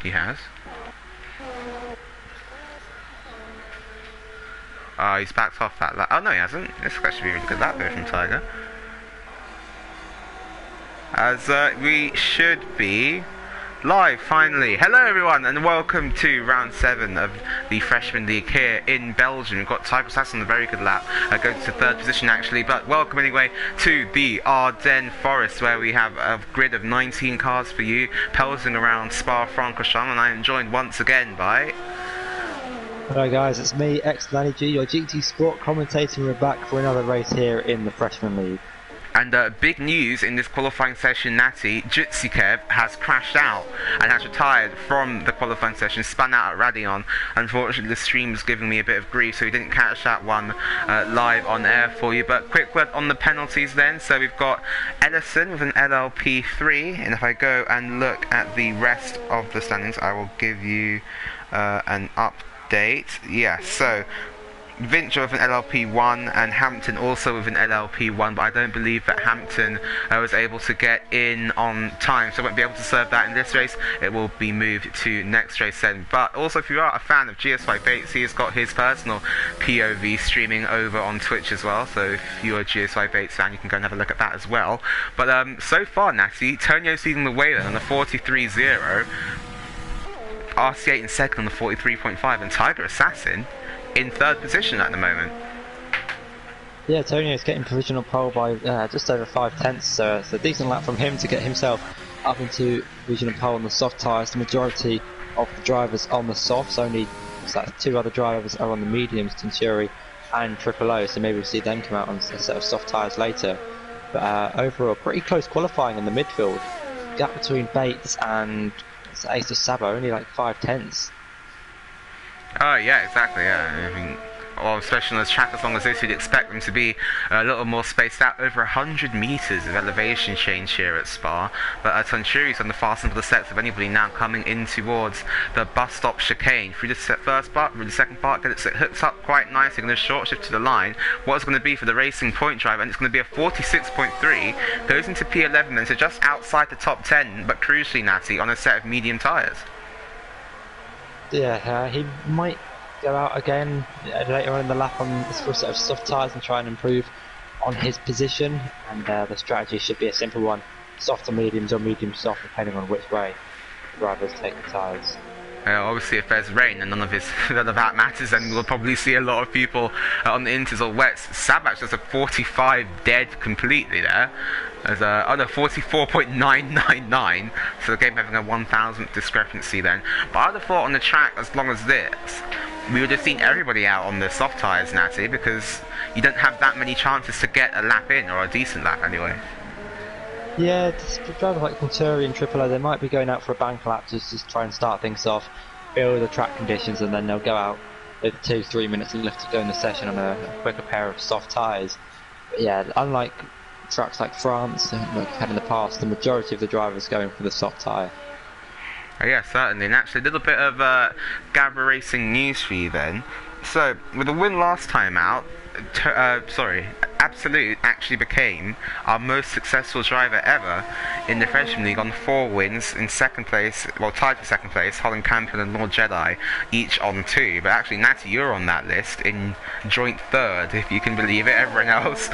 He has. He's backed off that lap. Oh, no, he hasn't. This should be a really good lap there from Tiger. As we should be live, finally. Hello, everyone, and welcome to round 7 of the Freshman League here in Belgium. We've got Tiger Sass on a very good lap, going to 3rd position, actually, but welcome anyway to the Ardennes Forest, where we have a grid of 19 cars for you, pelting around Spa-Francorchamps, and I am joined once again by... Hello guys, it's me, X-Lanny G, your GT Sport commentator. We're back for another race here in the Freshman League. And big news in this qualifying session, Natty. Jutsikev has crashed out and has retired from the qualifying session, spun out at Radion. Unfortunately, the stream was giving me a bit of grief, so we didn't catch that one live on air for you. But quick word on the penalties then. So we've got Edison with an LLP3, and if I go and look at the rest of the standings, I will give you an update. Yeah, so Vincher with an LLP1 and Hampton also with an LLP1, but I don't believe that Hampton was able to get in on time, so I won't be able to serve that in this race. It will be moved to next race then. But also, if you are a fan of GSY Bates, he has got his personal POV streaming over on Twitch as well, so if you're a GSY Bates fan, you can go and have a look at that as well. But so far, Natty, Tonio's leading the way then on the 43.0, RC8 in second on the 43.5, and Tiger Assassin in 3rd position at the moment. Yeah, Tonio's getting provisional pole by just over 5/10, so it's a decent lap from him to get himself up into provisional pole on the soft tyres. The majority of the drivers on the softs, only so 2 other drivers are on the mediums, Tenturi and Triple O, so maybe we'll see them come out on a set of soft tyres later. But overall, pretty close qualifying in the midfield. Gap between Bates and Ace of Sabo, only like 5/10. Oh yeah, exactly, yeah. I mean, well, especially on a track as long as this, you'd expect them to be a little more spaced out. Over 100 metres of elevation change here at Spa. But Tanturi's on the fast end of the sets of anybody now coming in towards the bus stop chicane. Through the first part, through the second part, gets it hooked up quite nicely. Going to short shift to the line. What it's going to be for the racing point driver, and it's going to be a 46.3. Goes into P11 and so just outside the top 10, but crucially, Natty, on a set of medium tyres. Yeah, he might go out again later on in the lap on this full set of soft tyres and try and improve on his position, and the strategy should be a simple one: soft or medium soft, depending on which way the drivers take the tyres. Obviously, if there's rain and none of that matters, then we'll probably see a lot of people on the inters or wets. Sabak's just a 45 dead completely there. There's a 44.999, so the game having a 1,000th discrepancy then. But I'd have thought on the track as long as this, we would have seen everybody out on the soft tyres, Natty, because you don't have that many chances to get a lap in, or a decent lap anyway. Yeah, drivers like Venturi and Triple O, they might be going out for a bank lap to just try and start things off, feel the track conditions, and then they'll go out with 2-3 minutes left to go in the session on a quicker pair of soft tyres. But yeah, unlike tracks like France, like we've had in the past, the majority of the drivers going for the soft tyre. Oh yeah, certainly. And actually, a little bit of Gavra racing news for you then. So, with the win last time out, Absolute actually became our most successful driver ever in the Freshman League on 4 wins. In second place, well, tied for second place, Holland Campion and Lord Jedi, each on 2. But actually, Natty, you're on that list in joint 3rd, if you can believe it. Everyone else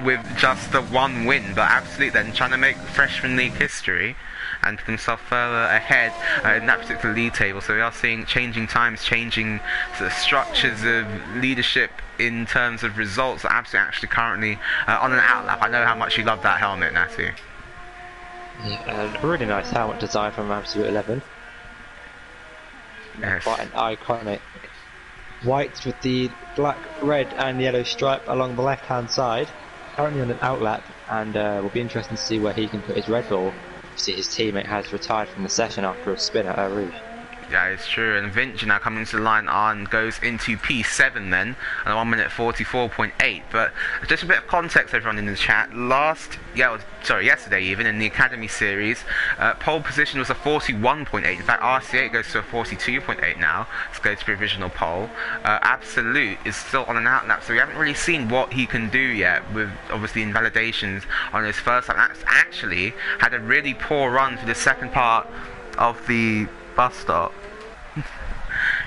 with just the 1 win. But Absolute then trying to make Freshman League history and put himself further ahead in that particular league table. So we are seeing changing times, changing sort of structures of leadership in terms of results. Absolutely actually currently on an outlap. I know how much you love that helmet, Natty. Yeah, a really nice helmet design from Absolute 11. Yes. Quite an iconic white with the black, red and yellow stripe along the left hand side. Currently on an outlap, and will be interesting to see where he can put his Red Bull. See, his teammate has retired from the session after a spin at Eau Rouge. Yeah, it's true. And Vinci now coming into the line and goes into P7 then, and 1 minute 44.8. But just a bit of context, everyone in the chat. Yesterday even in the Academy Series, pole position was a 41.8. In fact, RC8 goes to a 42.8 now. Let's go to provisional pole. Absolute is still on an outlap, so we haven't really seen what he can do yet with obviously invalidations on his first lap. That's actually had a really poor run for the second part of the bus stop.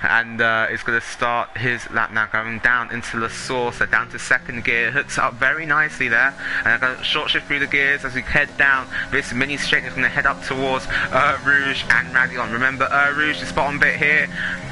And is going to start his lap now, going down into the source, down to second gear, hooks up very nicely there, and I'm going to short shift through the gears as we head down this mini straight. Is going to head up towards Rouge and Radion. Remember Rouge, the spot on bit here,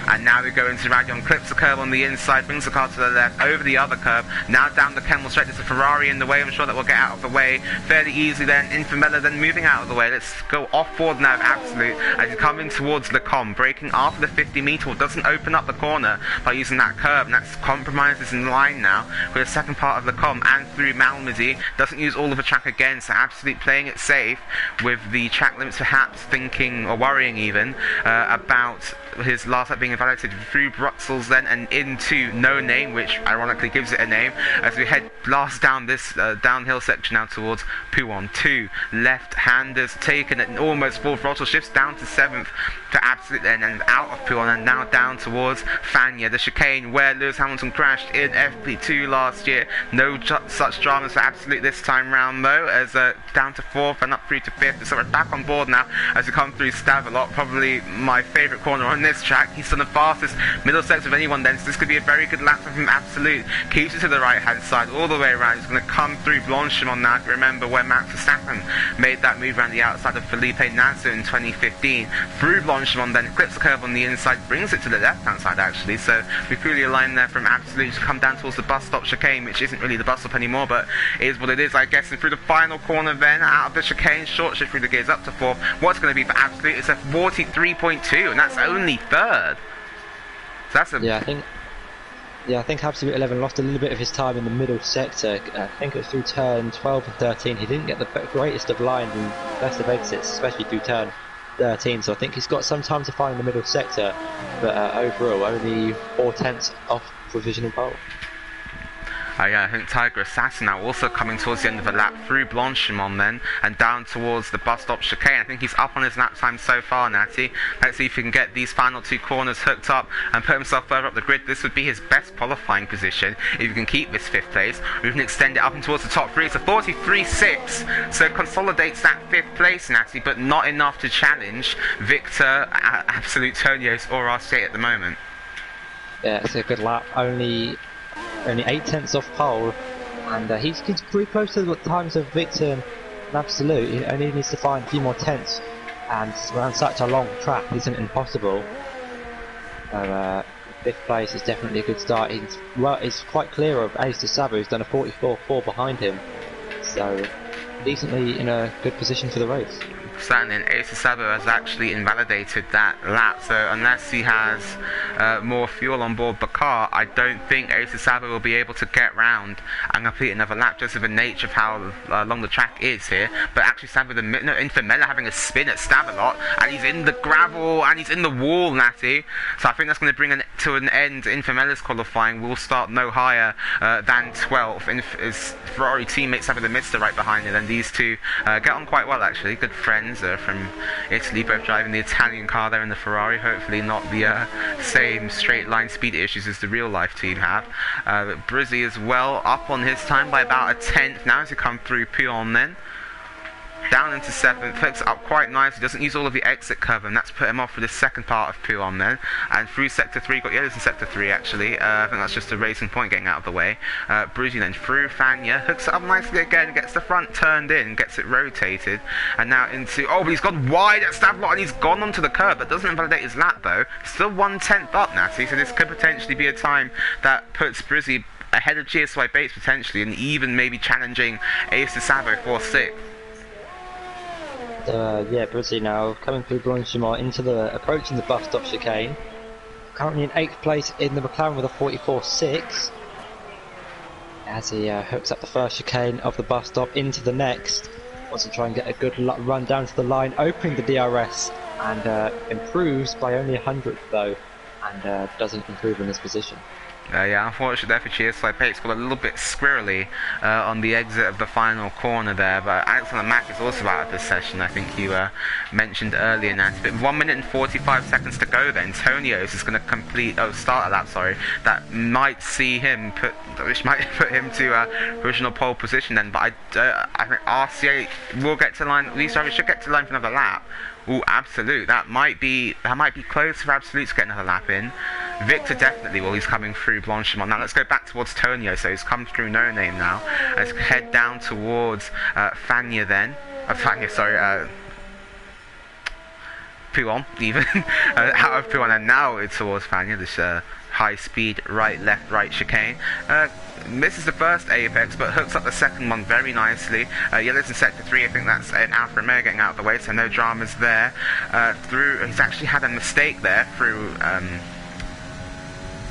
and now we go into Radion, clips the curve on the inside, brings the car to the left, over the other curve, now down the Kemmel straight. There's a Ferrari in the way, I'm sure that we'll get out of the way fairly easily then. Infamella then moving out of the way. Let's go off board now, Absolute, as you come in towards the com, braking after the 50 meter, doesn't open up the corner by using that curve, and that's compromises in line now for the second part of the com and through Malmedy. Doesn't use all of the track again, so Absolute playing it safe with the track limits, perhaps thinking or worrying even about his last lap being invalidated through Bruxelles then and into No Name, which ironically gives it a name, as we head last down this downhill section now towards Pouon. Two left-handers taken at almost full throttle, shifts down to 7th to Absolute then, and out of Pouon, and now down towards Fania, the chicane where Lewis Hamilton crashed in FP2 last year. No such dramas for Absolute this time round though, as down to 4th and up through to 5th, so we're back on board now as we come through Stavelot, probably my favourite corner on this track. He's done the fastest middle sector of anyone then, so this could be a very good lap from him. Absolute keeps it to the right hand side all the way around. He's going to come through Blanchimont now, if you remember where Max Verstappen made that move around the outside of Felipe Nasser in 2015, through Blanchimont then, clips the curve on the inside, brings it to the left hand side actually, so we clearly aligned there from Absolute to come down towards the bus stop chicane, which isn't really the bus stop anymore, but is what it is I guess. And through the final corner then, out of the chicane, short shift through the gears up to 4th. What's going to be for Absolute is a 43.2, and that's only 3rd. So that's a... I think Absolute 11 lost a little bit of his time in the middle sector. I think it was through turn 12 and 13. He didn't get the greatest of lines and best of exits, especially through turn 13. So I think he's got some time to find in the middle sector. But overall, only 4/10 off provisional pole. Yeah, I think Tiger Assassin now also coming towards the end of the lap through Blanchimont then and down towards the bus stop chicane. I think he's up on his lap time so far, Natty. Let's see if he can get these final two corners hooked up and put himself further up the grid. This would be his best qualifying position if he can keep this 5th place. We can extend it up and towards the top 3. It's a 43.6, so consolidates that 5th place, Natty, but not enough to challenge Victor, Absolute Tonios or RC8 at the moment. Yeah, it's a good lap. Only 8/10 off pole, and he's pretty close to the times of Victor and Absolute. He only needs to find a few more tenths, and around such a long track isn't impossible. 5th place is definitely a good start. He's quite clear of Ace de Sabo, who's done a 44.4 behind him, so decently in a good position for the race. Certainly, and Ace de Sabo has actually invalidated that lap, so unless he has more fuel on board the car, I don't think Ace de Sabo will be able to get round and complete another lap, just with the nature of how long the track is here. But actually Sabo, Infamella having a spin at Stavelot, and he's in the gravel and he's in the wall, Natty, so I think that's going to bring to an end Infamella's qualifying. Will start no higher than 12th. His Ferrari teammates having the Mister right behind him, and these two get on quite well actually, good friends from Italy, both driving the Italian car there in the Ferrari. Hopefully not the same straight line speed issues as the real life team have. But Brizzy as well, up on his time by about a 10th now as he come through Pouon then. Down into 7th, hooks up quite nicely, doesn't use all of the exit cover, and that's put him off for the second part of Pouon then. And through sector 3, got yellows in sector 3 actually, I think that's just a racing point getting out of the way. Bruzy then through Fania, hooks it up nicely again, gets the front turned in, gets it rotated, and now into, oh, but he's gone wide at Stavelot and he's gone onto the curb. That doesn't invalidate his lap though, still 1/10 up, Natty, so this could potentially be a time that puts Brizzy ahead of GSY Bates potentially, and even maybe challenging Ace de Sabo for 6th. Yeah, Brizzy now coming through Blanchimont approaching the bus stop chicane. Currently in 8th place in the McLaren with a 44.6. As he hooks up the first chicane of the bus stop into the next. Wants to try and get a good run down to the line, opening the DRS, and improves by only 100th though, and doesn't improve in this position. Yeah, unfortunately there for GSY Bates, got a little bit squirrely on the exit of the final corner there, but Alexander Mack is also out of this session, I think you mentioned earlier, Nancy. But 1 minute and 45 seconds to go then, Tonios is going to start a lap, that might see him which might put him to original pole position then, but I think RCA will get to line, these drivers should get to line for another lap. Oh, Absolute. That might be close for Absolute to get another lap in. Victor definitely will. He's coming through Blanchimont. Now let's go back towards Tonio. So he's come through No Name now. Let's head down towards Fania then. Fania, sorry. Puon even. Out of Puon and now it's towards Fania. This high speed right left right chicane. Misses the first apex but hooks up the second one very nicely. Yellow's in sector 3. I think that's an Alpha Romeo getting out of the way, so no dramas there. He's actually had a mistake there through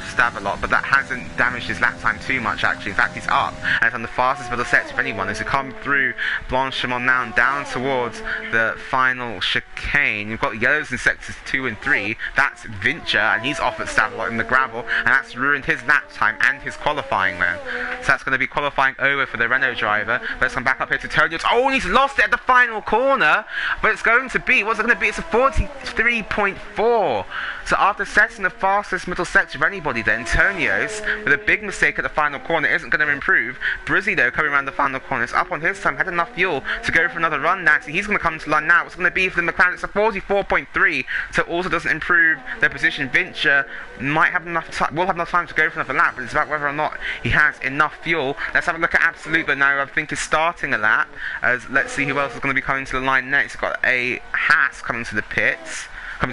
Stab a lot, but that hasn't damaged his lap time too much actually. In fact, he's up and it's on the fastest middle sector of anyone as he come through Blanchimont now and down towards the final chicane. You've got Yellows in sectors 2 and 3. That's Vincher and he's off at Stab a lot in the gravel, and that's ruined his lap time and his qualifying man. So that's going to be qualifying over for the Renault driver. Let's come back up here to Tony. Oh, and he's lost it at the final corner, but it's going to be, what's it going to be? It's a 43.4. So after setting the fastest middle sector of anybody then, Tonio's, with a big mistake at the final corner, isn't going to improve. Brizzy, though, coming around the final corner, is up on his time, had enough fuel to go for another run. Nancy, he's going to come to line now. What's going to be for the McLaren? It's a 44.3, so it also doesn't improve their position. Vincher might have enough time, will have enough time to go for another lap, but it's about whether or not he has enough fuel. Let's have a look at Absolute, but now I think is starting a lap, as let's see who else is going to be coming to the line next. We've got a Haas coming to the pits. Coming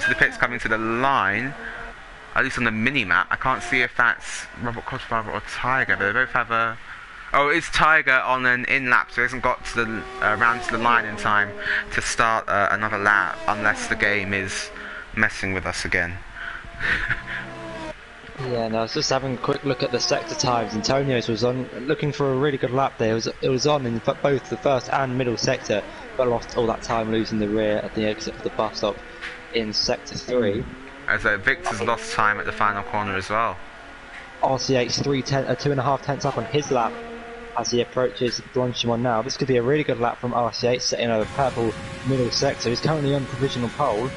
to the line, at least on the mini-map. I can't see if that's Robert Codfather or Tiger, but they both have a... Oh, it's Tiger on an in-lap, so he hasn't got to the round to the line in time to start another lap, unless the game is messing with us again. Yeah, no, I was just having a quick look at the sector times. Antonio's was on, looking for a really good lap there. It was on in both the first and middle sector, but lost all that time losing the rear at the exit of the bus stop in sector 3. As Victor's lost time at the final corner as well. RCH's 2.5 tenths up on his lap as he approaches Blanchimont now. This could be a really good lap from RCH, setting a purple middle sector. He's currently on provisional pole.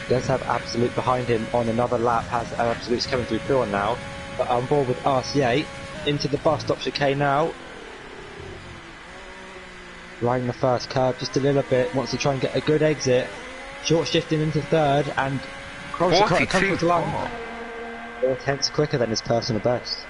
Does have Absolute behind him on another lap, has Absolute's coming through Puon now, but on board with RCH into the bus stop chicane now. Riding the first curve just a little bit, wants to try and get a good exit. Short shifting into third and comes to the line. 4 tenths quicker than his personal best.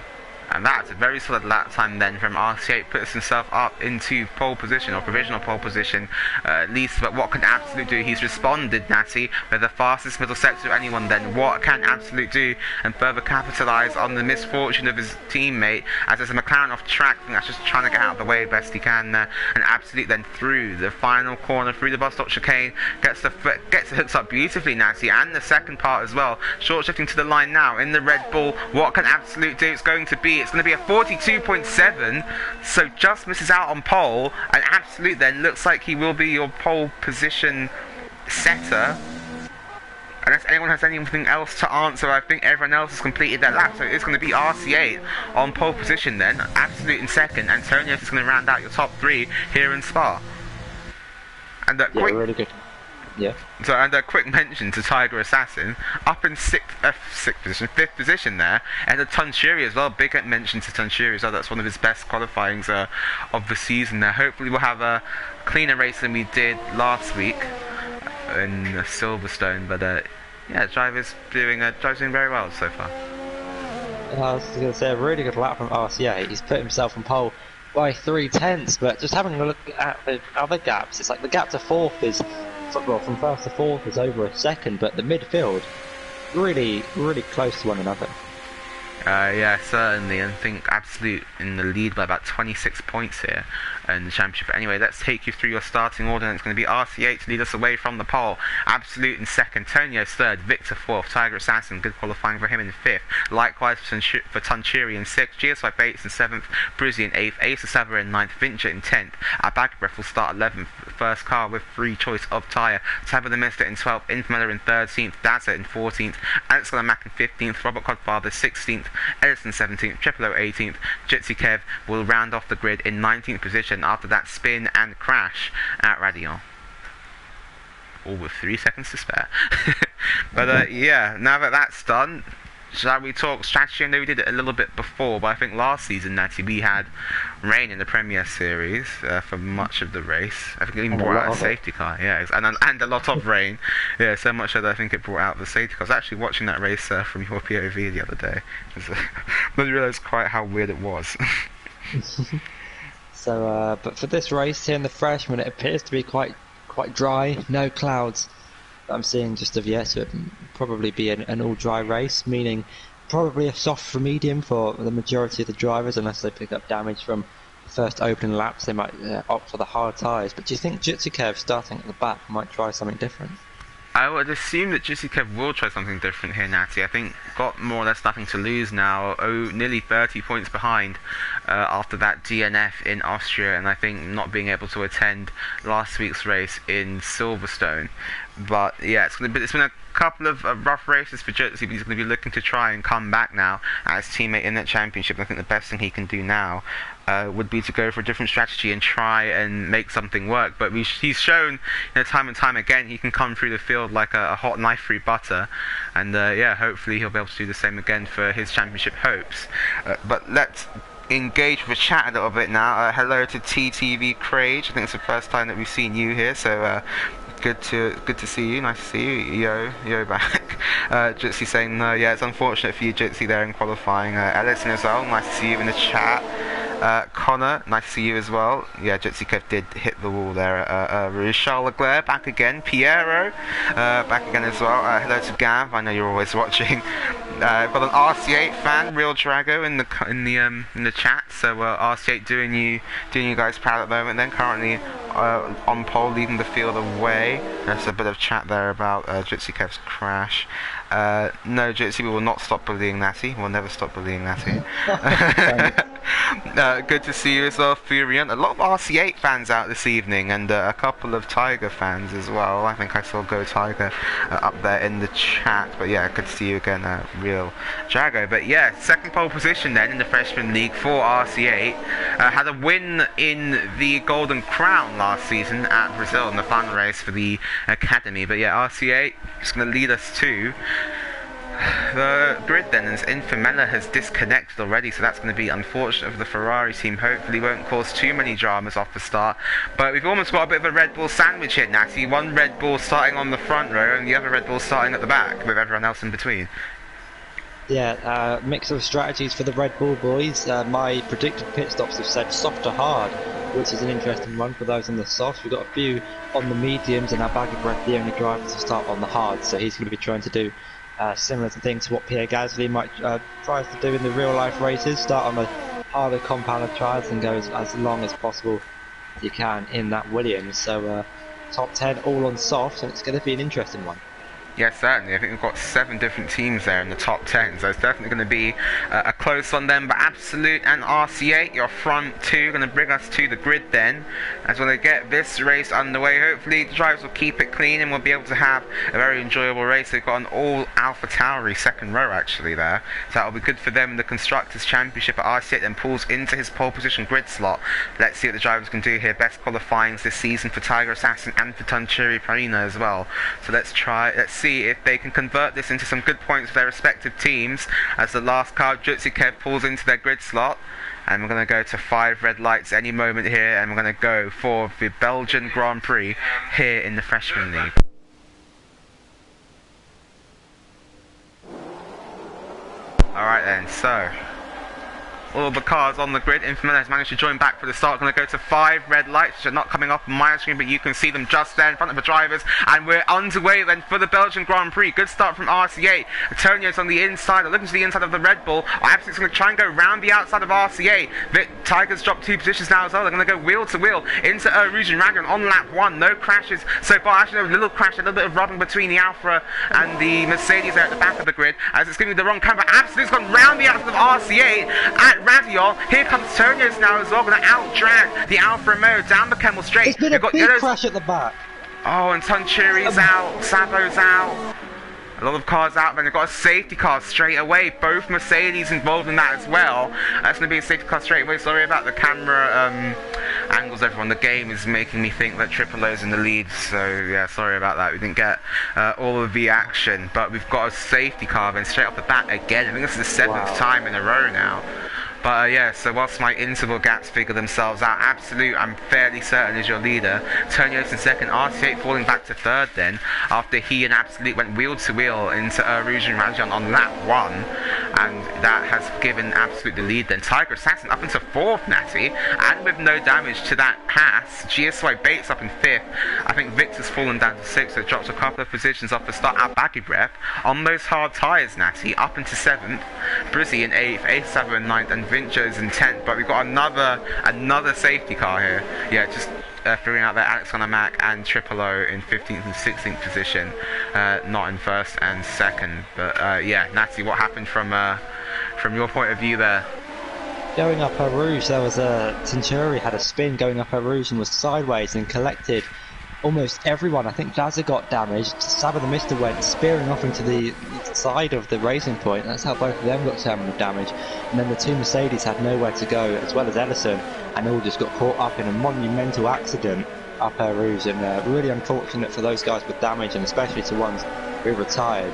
And that's a very solid lap time then from RC8, puts himself up into pole position or provisional pole position at least. But what can Absolute do? He's responded, Natty, with the fastest middle sector of anyone then. What can Absolute do and further capitalise on the misfortune of his teammate as there's a McLaren off track and that's just trying to get out of the way best he can there. And Absolute then through the final corner, through the bus stop chicane, gets the hooks up beautifully, Natty, and the second part as well. Short shifting to the line now in the Red Bull. What can Absolute do? It's going to be a 42.7, so just misses out on pole, and Absolute then looks like he will be your pole position setter. Unless anyone has anything else to answer, I think everyone else has completed their lap, so it's going to be RC8 on pole position then, Absolute in second, Antonio is going to round out your top 3 here in Spa. And yeah, really good. Yeah. So, and a quick mention to Tiger Assassin, up in fifth position there, and a Tunchiri as well. Big mention to Tunchiri as well. That's one of his best qualifyings of the season there. Hopefully we'll have a cleaner race than we did last week in Silverstone. But yeah, driver's doing very well so far. I was going to say a really good lap from RCA. He's put himself on pole by 3 tenths, but just having a look at the other gaps, it's like the gap to fourth is, well, from first to fourth is over a second, but the midfield really close to one another. Yeah, certainly, and I think Absolute in the lead by about 26 points here in the championship. Anyway, let's take you through your starting order, and it's going to be RC8 to lead us away from the pole. Absolute in second, Tonio's third, Victor fourth, Tiger Assassin, good qualifying for him in fifth. Likewise for Tunchiri in sixth, GS5 Bates in seventh, Brizzy in eighth, Ace Saver in ninth, Vincher in 10th. Bagbreath will start 11th, first car with free choice of tyre. Tabitha the Mister in 12th, Infamella in 13th, Dazza in 14th, Alex Mack in 15th, Robert Codfather 16th, Edison 17th, Triple O 18th. Jitsi Kev will round off the grid in 19th position after that spin and crash at Radion. All with 3 seconds to spare. But yeah, now that that's done, shall we talk strategy? I know we did it a little bit before, but I think last season, Natty, we had rain in the Premier Series for much of the race. I think it even brought out a safety car, yeah, and a lot of rain. Yeah, so much so that I think it brought out the safety car. I was actually watching that race from your POV the other day. I didn't realise quite how weird it was. So, but for this race here in the Freshman, it appears to be quite dry, no clouds. I'm seeing just of yet, so it will probably be an all dry race, meaning probably a soft for medium for the majority of the drivers, unless they pick up damage from the first opening laps. They might opt for the hard tyres. But do you think Jitsikev starting at the back might try something different? I would assume that Jitsikev will try something different here, Natty. I think got more or less nothing to lose now. Nearly 30 points behind after that DNF in Austria, and I think not being able to attend last week's race in Silverstone. But yeah, it's been a couple of rough races for Jitsi, but he's going to be looking to try and come back now as teammate in that championship. And I think the best thing he can do now would be to go for a different strategy and try and make something work. But he's shown, time and time again, he can come through the field like a hot knife through butter. And yeah, hopefully he'll be able to do the same again for his championship hopes. But let's engage with chat a little bit now. Hello to TTV Craig. I think it's the first time that we've seen you here, so good to see you. Nice to see you. Yo back. Jitsi saying no. Yeah, it's unfortunate for you, Jitsi, there in qualifying. Ellison as well. Nice to see you in the chat. Connor, nice to see you as well. Yeah, Jitsikev did hit the wall there. Richard Leclerc back again. Piero back again as well. Hello to Gav. I know you're always watching. Got an RC8 fan, Real Drago, in the chat. So RC8 doing you guys proud at the moment. Then currently on pole, leading the field away. There's a bit of chat there about Jitsikev's crash. No, Jitsi, we will not stop bullying Natty. We'll never stop bullying Natty. Good to see you as well, Furion. A lot of RC8 fans out this evening, and a couple of Tiger fans as well. I think I saw Go Tiger up there in the chat. But yeah, good to see you again, Real Jago. But yeah, second pole position then in the Freshman League for RC8. Had a win in the Golden Crown last season at Brazil in the fun race for the Academy. But yeah, RC8 is going to lead us to the grid then, as Infamella has disconnected already, so that's going to be unfortunate for the Ferrari team. Hopefully won't cause too many dramas off the start, but we've almost got a bit of a Red Bull sandwich here, Natty. One Red Bull starting on the front row and the other Red Bull starting at the back with everyone else in between. Yeah, mix of strategies for the Red Bull boys. My predicted pit stops have said soft to hard, which is an interesting one for those on the softs. We've got a few on the mediums, and our bag of breath, the only driver to start on the hard, so he's going to be trying to do similar to things to what Pierre Gasly might tries to do in the real life races. Start on the harder compounded trials and go as long as possible as you can in that Williams. So top 10 all on soft, and it's going to be an interesting one. Yes, certainly. I think we've got 7 different teams there in the top 10, so it's definitely going to be a close one then. But Absolute and RC8, your front two, going to bring us to the grid then, as we're going to get this race underway. Hopefully the drivers will keep it clean and we'll be able to have a very enjoyable race. They've got an all Alpha Tauri second row actually there, so that'll be good for them in the Constructors' Championship. At RC8 then pulls into his pole position grid slot. Let's see what the drivers can do here. Best qualifyings this season for Tiger Assassin and for Tunchiri Parina as well. So let's see if they can convert this into some good points for their respective teams, as the last car, Jitsikev, pulls into their grid slot. And we're going to go to 5 red lights any moment here, and we're going to go for the Belgian Grand Prix here in the Freshman League. Alright then, so all the cars on the grid. Infamous has managed to join back for the start. Going to go to 5 red lights, which are not coming up on my screen, but you can see them just there in front of the drivers. And we're underway then for the Belgian Grand Prix. Good start from RCA. Antonio's on the inside, looking to the inside of the Red Bull. Absolute's going to try and go round the outside of RCA. Tiger's dropped 2 positions now as well. They're going to go wheel to wheel into Rouge and Dragon on lap 1. No crashes so far. Actually, a little crash, a little bit of rubbing between the Alfa and the Mercedes there at the back of the grid, as it's giving the wrong camber. Absolute's gone round the outside of RCA at Radiol. Here comes Tonios now as well, going to out-drag the Alfa Romeo down the Kemmel Straight. It's been a big crash at the back. Oh, and Tunchiri's out, Savo's out. A lot of cars out, then they've got a safety car straight away. Both Mercedes involved in that as well. That's going to be a safety car straight away. Sorry about the camera angles everyone. The game is making me think that Triple O's in the lead, so yeah, sorry about that. We didn't get all of the action, but we've got a safety car then straight off the bat again. I think this is the 7th time in a row now. But yeah, so whilst my interval gaps figure themselves out, Absolute, I'm fairly certain, is your leader. Tonios in second, RT8 falling back to third then, after he and Absolute went wheel to wheel into Rouge and Rajan on lap 1, and that has given Absolute the lead then. Tiger Assassin up into 4th, Natty, and with no damage to that pass. GSY Bates up in 5th. I think Victor's fallen down to 6th, so dropped a couple of positions off the start. Our baggy breath on those hard tyres, Natty, up into 7th. Brizzy in 8th, A7 in 9th, and Vincho's in 10th, but we've got another safety car here. Yeah, just figuring out that Alex on a Mac and Triple O in 15th and 16th position, not in 1st and 2nd. But yeah, Natty, what happened from your point of view there? Going up her Rouge, there was a Centuri had a spin going up her Rouge and was sideways and collected almost everyone. I think Gavra got damaged. Sabba the Mister went spearing off into the side of the racing point. That's how both of them got terminal damage. And then the two Mercedes had nowhere to go, as well as Ellison, and all just got caught up in a monumental accident up her Rouge. And really unfortunate for those guys with damage, and especially to ones who retired.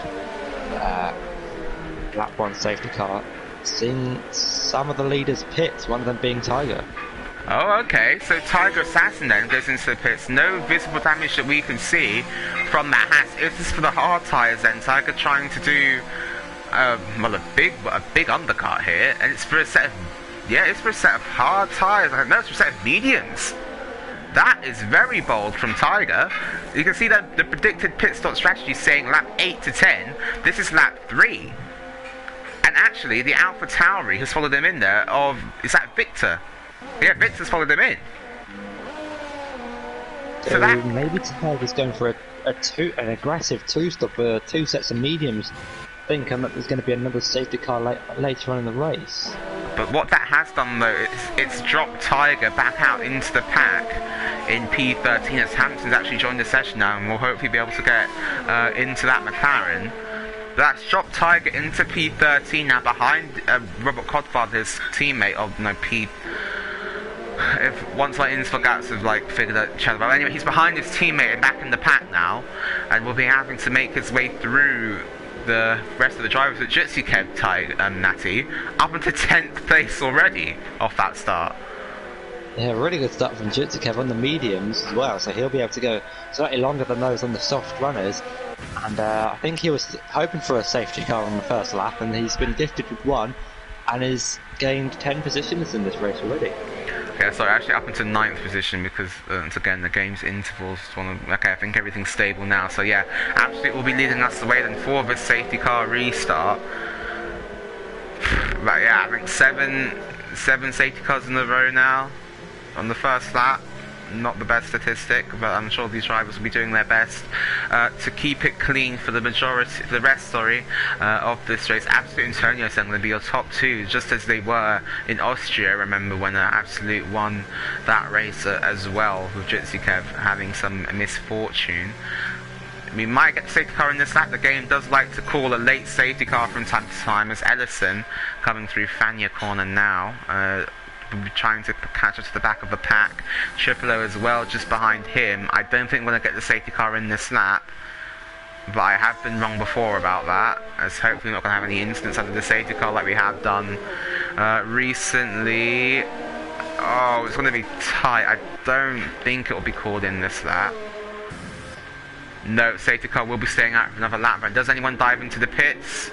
Lap 1 safety car. Seeing some of the leaders pit, one of them being Tiger. Oh, okay, so Tiger Assassin then goes into the pits. No visible damage that we can see from that hat. Is this for the hard tyres then? Tiger trying to do, well, a big undercut here, and it's for a set of, yeah, it's for a set of hard tyres. I don't know, it's for a set of mediums. That is very bold from Tiger. You can see that the predicted pit stop strategy is saying lap 8 to 10. This is lap 3. And actually, the Alpha Tauri has followed him in there is that Victor? Yeah, Victor's followed him in. So that maybe Tiger's going for an aggressive two-stop, 2 sets of mediums, thinking that there's going to be another safety car later on in the race. But what that has done though, it's dropped Tiger back out into the pack in P13 as Hampton's actually joined the session now, and will hopefully be able to get into that McLaren. That's dropped Tiger into P13 now behind Robert Codfather's teammate of once my Infogats have figured out each other. But anyway, he's behind his teammate and back in the pack now, and will be having to make his way through the rest of the drivers at Jitsi Kev Natty up into 10th place already off that start. Yeah, really good start from Jitsi Kev on the mediums as well, so he'll be able to go slightly longer than those on the soft runners. And I think he was hoping for a safety car on the first lap, and he's been gifted with one and has gained 10 positions in this race already. Okay, so actually up into 9th position because, once again, the game's intervals. Okay, I think everything's stable now. So yeah, Absolute will be leading us away then for the safety car restart. But yeah, I think seven safety cars in a row now on the first lap. Not the best statistic, but I'm sure these drivers will be doing their best to keep it clean for the rest of this race. Absolute and Antonio are going to be your top two, just as they were in Austria. Remember when Absolute won that race as well, with Jitsi Kev having some misfortune. We might get the safety car in this lap. The game does like to call a late safety car from time to time, as Ellison coming through Fania corner now. Trying to catch up to the back of the pack. Triple O as well, just behind him. I don't think we're going to get the safety car in this lap, but I have been wrong before about that, as hopefully we're not going to have any incidents under the safety car like we have done recently. Oh, it's going to be tight. I don't think it will be called in this lap. No, safety car will be staying out for another lap. But does anyone dive into the pits?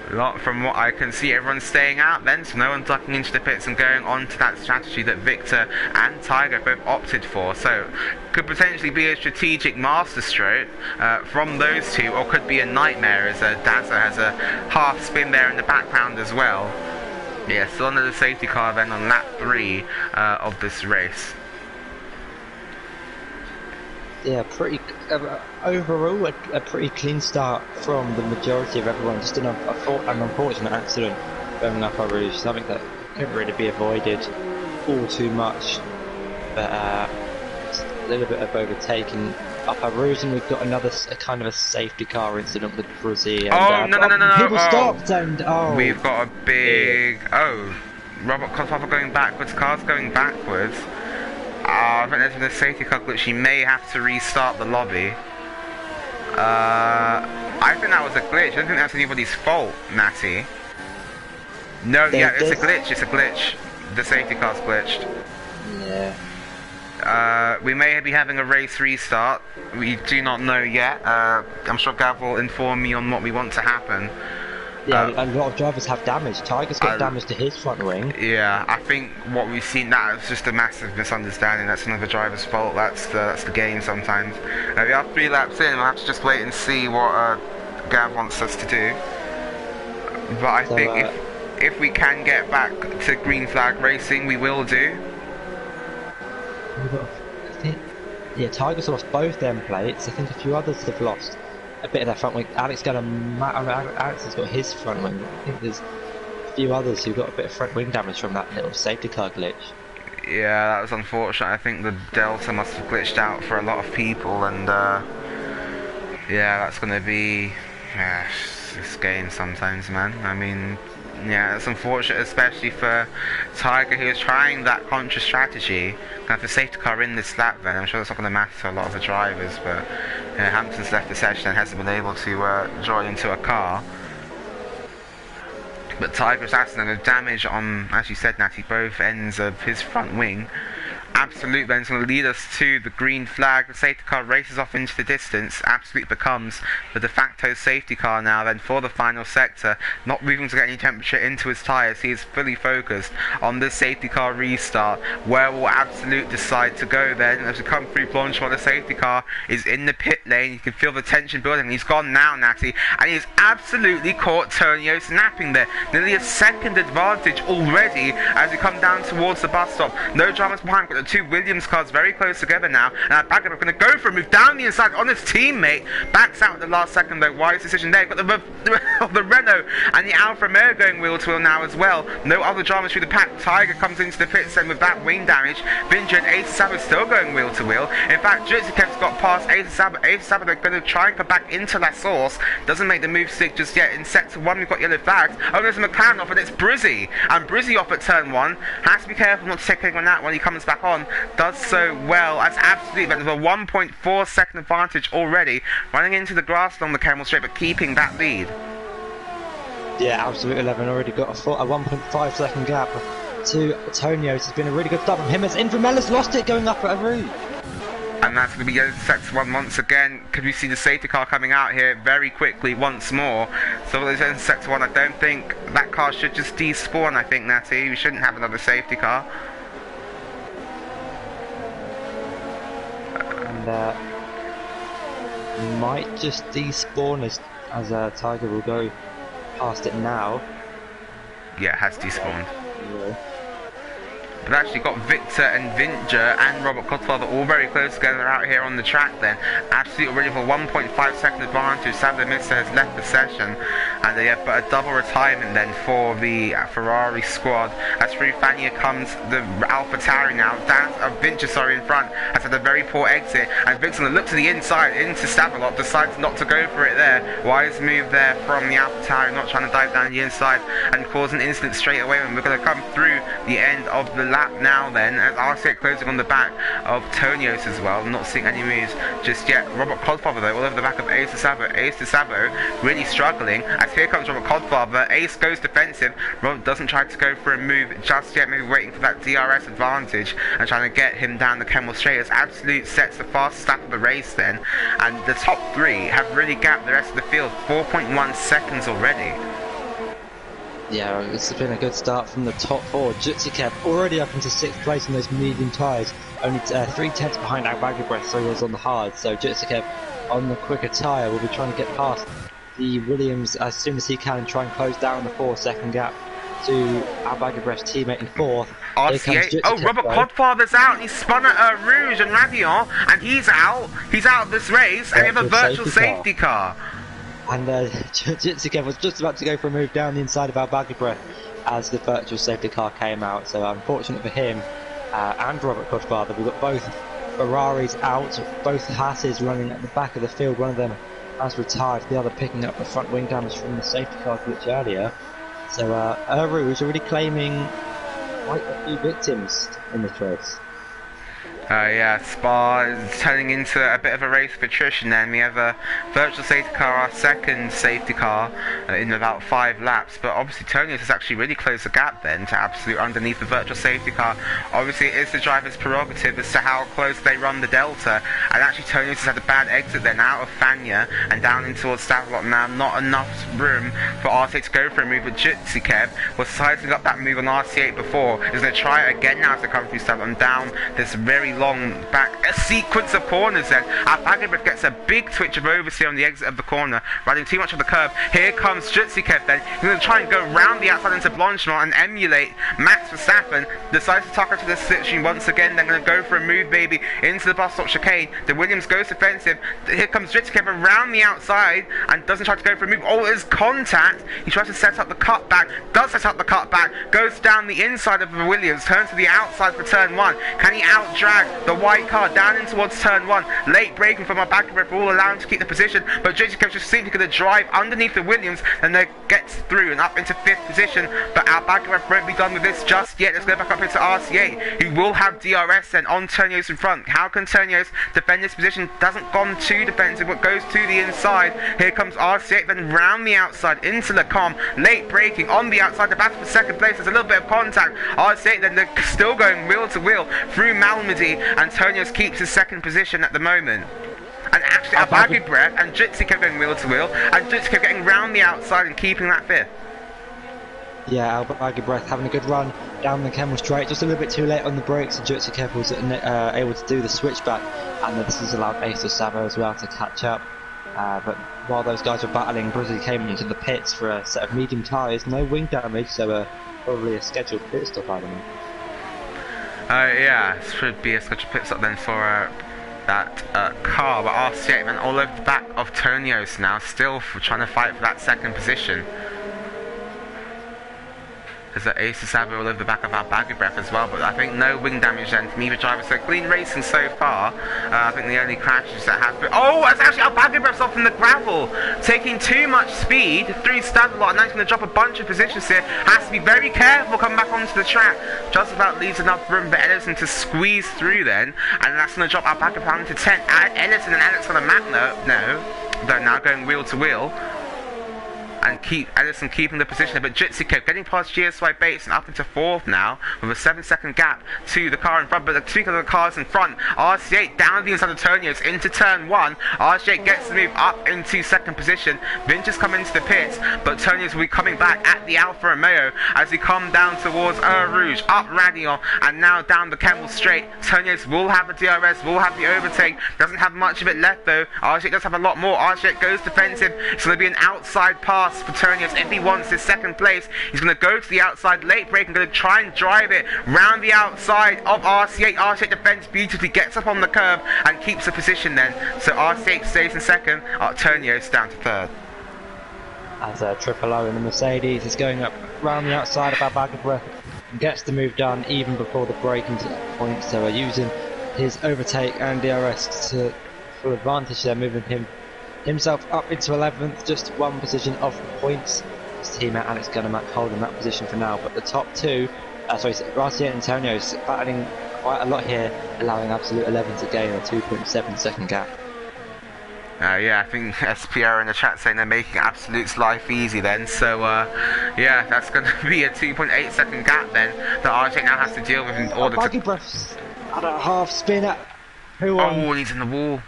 From what I can see, everyone's staying out then, so no one's ducking into the pits and going on to that strategy that Victor and Tiger both opted for. So, could potentially be a strategic masterstroke from those two, or could be a nightmare as Dazza has a half spin there in the background as well. Yeah, still under the safety car then on lap 3 of this race. Yeah, overall a pretty clean start from the majority of everyone. Just an unfortunate accident going up our Rouge, something that couldn't really be avoided all too much. But a little bit of overtaking up our Rouge, and we've got another kind of a safety car incident with Brazil. And, no! People stopped, and we've got a big Robert Cospapa going backwards. Cars going backwards. I think there's been a safety car glitch. He may have to restart the lobby. I think that was a glitch. I don't think that's anybody's fault, Natty. No, yeah, it's a glitch. It's a glitch. The safety car's glitched. Yeah. We may be having a race restart. We do not know yet. I'm sure Gav will inform me on what we want to happen. Yeah, a lot of drivers have damage. Tiger's got damage to his front wing. Yeah, I think what we've seen, that is just a massive misunderstanding. That's another driver's fault. That's the game sometimes. We have 3 laps in. We'll have to just wait and see what Gav wants us to do. But I think if we can get back to green flag racing, we will do. Yeah, Tiger's lost both them plates. I think a few others have lost a bit of their front wing. Alex has got his front wing. I think there's a few others who got a bit of front wing damage from that little safety car glitch. Yeah, that was unfortunate. I think the Delta must have glitched out for a lot of people, and yeah, that's going to be this game sometimes, man. I mean, yeah, it's unfortunate, especially for Tiger, who is trying that contra strategy. Gonna have the safety car in this lap then. I'm sure it's not going to matter to a lot of the drivers, but Hampton's left the session and hasn't been able to join into a car. But Tiger's actually done damage on, as you said, Natty, both ends of his front wing. Absolute then is going to lead us to the green flag. The safety car races off into the distance. Absolute becomes the de facto safety car now then for the final sector. Not moving to get any temperature into his tyres. He is fully focused on this safety car restart. Where will Absolute decide to go then? As we come through Blanchard, the safety car is in the pit lane. You can feel the tension building. He's gone now, Natty. And he's absolutely caught Tonio snapping there. Nearly a second advantage already as we come down towards the bus stop. No dramas behind. Got the 2 Williams cars very close together now, and Bagger going to go for a move down the inside on his teammate. Backs out at the last second though. Wise decision there. Got the Renault and the Alfa Romeo going wheel to wheel now as well. No other dramas through the pack. Tiger comes into the pits then with that wing damage. Vinja and Ace Sabo still going wheel to wheel. In fact, Jutsikev's got past Ace Sabo. Ace Sabo, they're going to try and come back into La Source. Doesn't make the move stick just yet. In sector 1 we've got yellow flags. Oh, there's a McLaren off, and it's Brizzy. And Brizzy off at turn 1. Has to be careful not to take anyone out when he comes back on. Does so well. That's absolutely better. A 1.4 second advantage already. Running into the grass along the Camel Straight, but keeping that lead. Yeah, Absolute 11 already got a 1.5 second gap to Tonio's. It's been a really good start from him as Inframella's lost it going up at a route. And that's going to be sector 1 once again. Could we see the safety car coming out here very quickly once more? So there's in sector 1. I don't think that car should just despawn, I think, Natty. We shouldn't have another safety car. Might just despawn as Tiger will go past it now. Yeah, it has despawned. Yeah. We've actually got Victor and Vinja and Robert Codfather all very close together out here on the track then. Absolutely ready for 1.5 second advantage. Sabo Mister has left the session. And but a double retirement then for the Ferrari squad. As through Fania comes the Alpha Tauri now. Vinja, in front, has had a very poor exit. And Victor's going to look to the inside into Stavelot. Decides not to go for it there. Wise move there from the Alpha Tauri, not trying to dive down the inside and cause an incident straight away. And we're going to come through the end of the lap now then, as RC closing on the back of Tonio's as well. I'm not seeing any moves just yet. Robert Codfather though, all over the back of Ace DeSabo. Ace DeSabo really struggling, as here comes Robert Codfather. Ace goes defensive. Robert doesn't try to go for a move just yet, maybe waiting for that DRS advantage and trying to get him down the Camel Straight, as Absolute sets the fastest lap of the race then. And the top 3 have really gapped the rest of the field, 4.1 seconds already. Yeah, it's been a good start from the top 4. Jutsikev already up into 6th place in those medium tyres, only 3 tenths behind Agbagabreath, so he was on the hard. So Jutsikev on the quicker tyre will be trying to get past the Williams as soon as he can and try and close down the 4 second gap to Agbagabreath's teammate in 4th. RCA, oh, Robert Codfather's out, and he's spun at Rouge and Radion, and he's out of this race, and we have a virtual safety car. And Jutsikev was just about to go for a move down the inside of Agbagabreath as the virtual safety car came out. So unfortunate for him and Robert Codfather. We've got both Ferraris out, both Hasses running at the back of the field. One of them has retired, the other picking up the front wing damage from the safety car glitch earlier. So Rouge already claiming quite a few victims in this race. Yeah, Spa is turning into a bit of a race of attrition then. We have a virtual safety car, our second safety car, in about 5 laps. But obviously Tonios has actually really closed the gap then to absolute underneath the virtual safety car. Obviously it is the driver's prerogative as to how close they run the delta. And actually Tonios has had a bad exit then out of Fanya and down in towards Stavelot now. Not enough room for RC8 to go for a move with Jitsi Kev. Was sizing up that move on RC8 before. He's going to try it again now to come through Stavelot and down this very long back sequence of corners then. Bagabrev gets a big twitch of oversteer on the exit of the corner, riding too much of the curb. Here comes Jutsikev then. He's going to try and go round the outside into Blanchemont and emulate Max Verstappen. Decides to tuck her to the slipstream once again. They're going to go for a move maybe into the bus stop chicane. The Williams goes defensive. Here comes Jutsikev around the outside and doesn't try to go for a move. Oh, there's contact. He tries to set up the cutback. Does set up the cutback. Goes down the inside of the Williams. Turns to the outside for turn 1. Can he out-drag the white car down in towards turn 1? Late braking from our back ref will allow him to keep the position, but Jutsikev just simply going to drive underneath the Williams and then gets through and up into 5th position. But our back ref won't be done with this just yet. Let's go back up into RC8, who will have DRS then on Tonios in front. How can Tonios defend this position? Doesn't gone too defensive, but goes to the inside. Here comes RC8 then round the outside into Lecom. Late braking on the outside, the battle for second place. There's a little bit of contact. RC8 then they're still going wheel to wheel through Malmedy, and Tonios keeps his second position at the moment. And actually Bagabrev and Jutsikev going wheel to wheel, and Jutsikev getting round the outside and keeping that 5th. Yeah, Bagabrev having a good run down the Kemmel straight, just a little bit too late on the brakes, and Jutsikev was able to do the switchback, and this has allowed Ace of Savo as well to catch up. But while those guys were battling, Brizzy came into the pits for a set of medium tyres, no wing damage, so probably a scheduled pit stop, I don't know. Yeah, this should be a scheduled pit stop then for that car, but RC8 man all over the back of Tonios now, still trying to fight for that second position. There's an Ace of Sabo all over the back of our Bagabrev as well, but I think no wing damage then from either driver, so clean racing so far. I think the only crashes that have been... Oh, it's actually our Bagabrev's off in the gravel, taking too much speed through Stavelot, and now he's going to drop a bunch of positions here. Has to be very careful coming back onto the track. Just about leaves enough room for Edison to squeeze through then, and that's going to drop our Bagabreve down to 10. Edison and Alex on the map, no, they're now going wheel to wheel. And keep Edison keeping the position, but Jutsikev getting past GSY Bates and up into 4th now with a 7-second gap to the car in front. But speaking of the cars in front, RC8 down the inside of Tonios into turn 1. RC8 gets the move up into 2nd position. Vince has come into the pits, but Tonios will be coming back at the Alfa Romeo as we come down towards Eau Rouge, up Radion, and now down the Kemmel straight. Tonios will have a DRS, will have the overtake, doesn't have much of it left though. RC8 does have a lot more. RC8 goes defensive. It's going to be an outside pass for Tonios if he wants his 2nd place. He's going to go to the outside, late break, and going to try and drive it round the outside of RC8. RC8 defends beautifully, gets up on the curb and keeps the position then. So RC8 stays in 2nd, Tonios down to 3rd. As Triple O in the Mercedes is going up round the outside of our Bagabrev and gets the move done even before the braking point, so using his overtake and DRS to full advantage there, moving himself up into 11th, just 1 position off the points. His teammate Alex Gunnermack holding that position for now, but the top 2, RC8 and Tonios battling quite a lot here, allowing Absolute 11 to gain a 2.7 second gap. Yeah, I think SPR in the chat saying they're making Absolute's life easy then, so yeah, that's going to be a 2.8 second gap then that RJ now has to deal with in order to... Bagabrev had a half spin at who Oh, he's in the wall.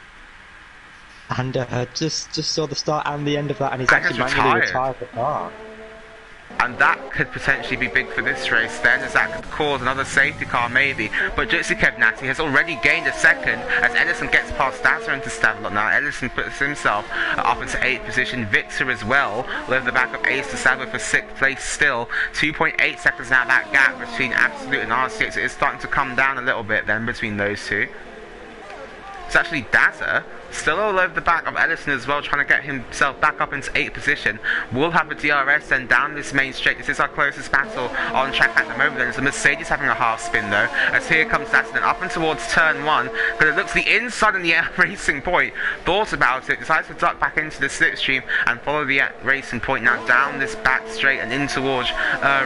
And just saw the start and the end of that, and he's actually manually retired the car. And that could potentially be big for this race then, as that could cause another safety car maybe. But Jutsikev Natty has already gained a 2nd as Edison gets past Dazza into Stavelot now. Edison puts himself up into 8th position. Victor as well, with the back of Ace to Stavelot for 6th place still. 2.8 seconds now, that gap between Absolute and RC8, so it's starting to come down a little bit then between those two. It's actually Dazza Still all over the back of Ellison as well, trying to get himself back up into 8th position. We'll have a DRS then down this main straight. This is our closest battle on track at the moment. There's a Mercedes having a half spin though, as here comes Dassin up and towards turn 1, but it looks the inside and the racing point. Thought about it, decides to duck back into the slipstream and follow the racing point now down this back straight and in towards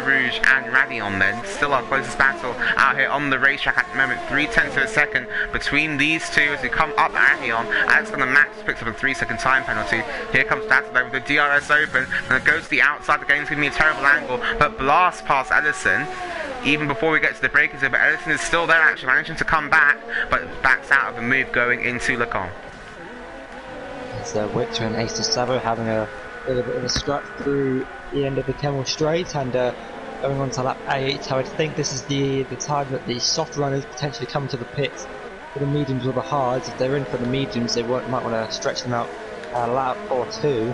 Rouge and Radion then. Still our closest battle out here on the racetrack at the moment. 0.3 of a second between these two as we come up Radion. Alexander Max picks up a 3-second time penalty. Here comes Dassin though with the DRS open, and it goes to the outside. The game's giving me a terrible angle, but blast past Ellison even before we get to the breakers here. But Ellison is still there, actually managing to come back, but backs out of the move going into Lecon. It's Victor and Ace de Savo having a little bit of a scrap through the end of the Kemmel Straight, and going on to lap 8. I would think this is the time that the soft runners potentially come to the pits for the mediums or the hards. If they're in for the mediums, they might want to stretch them out a lap or two.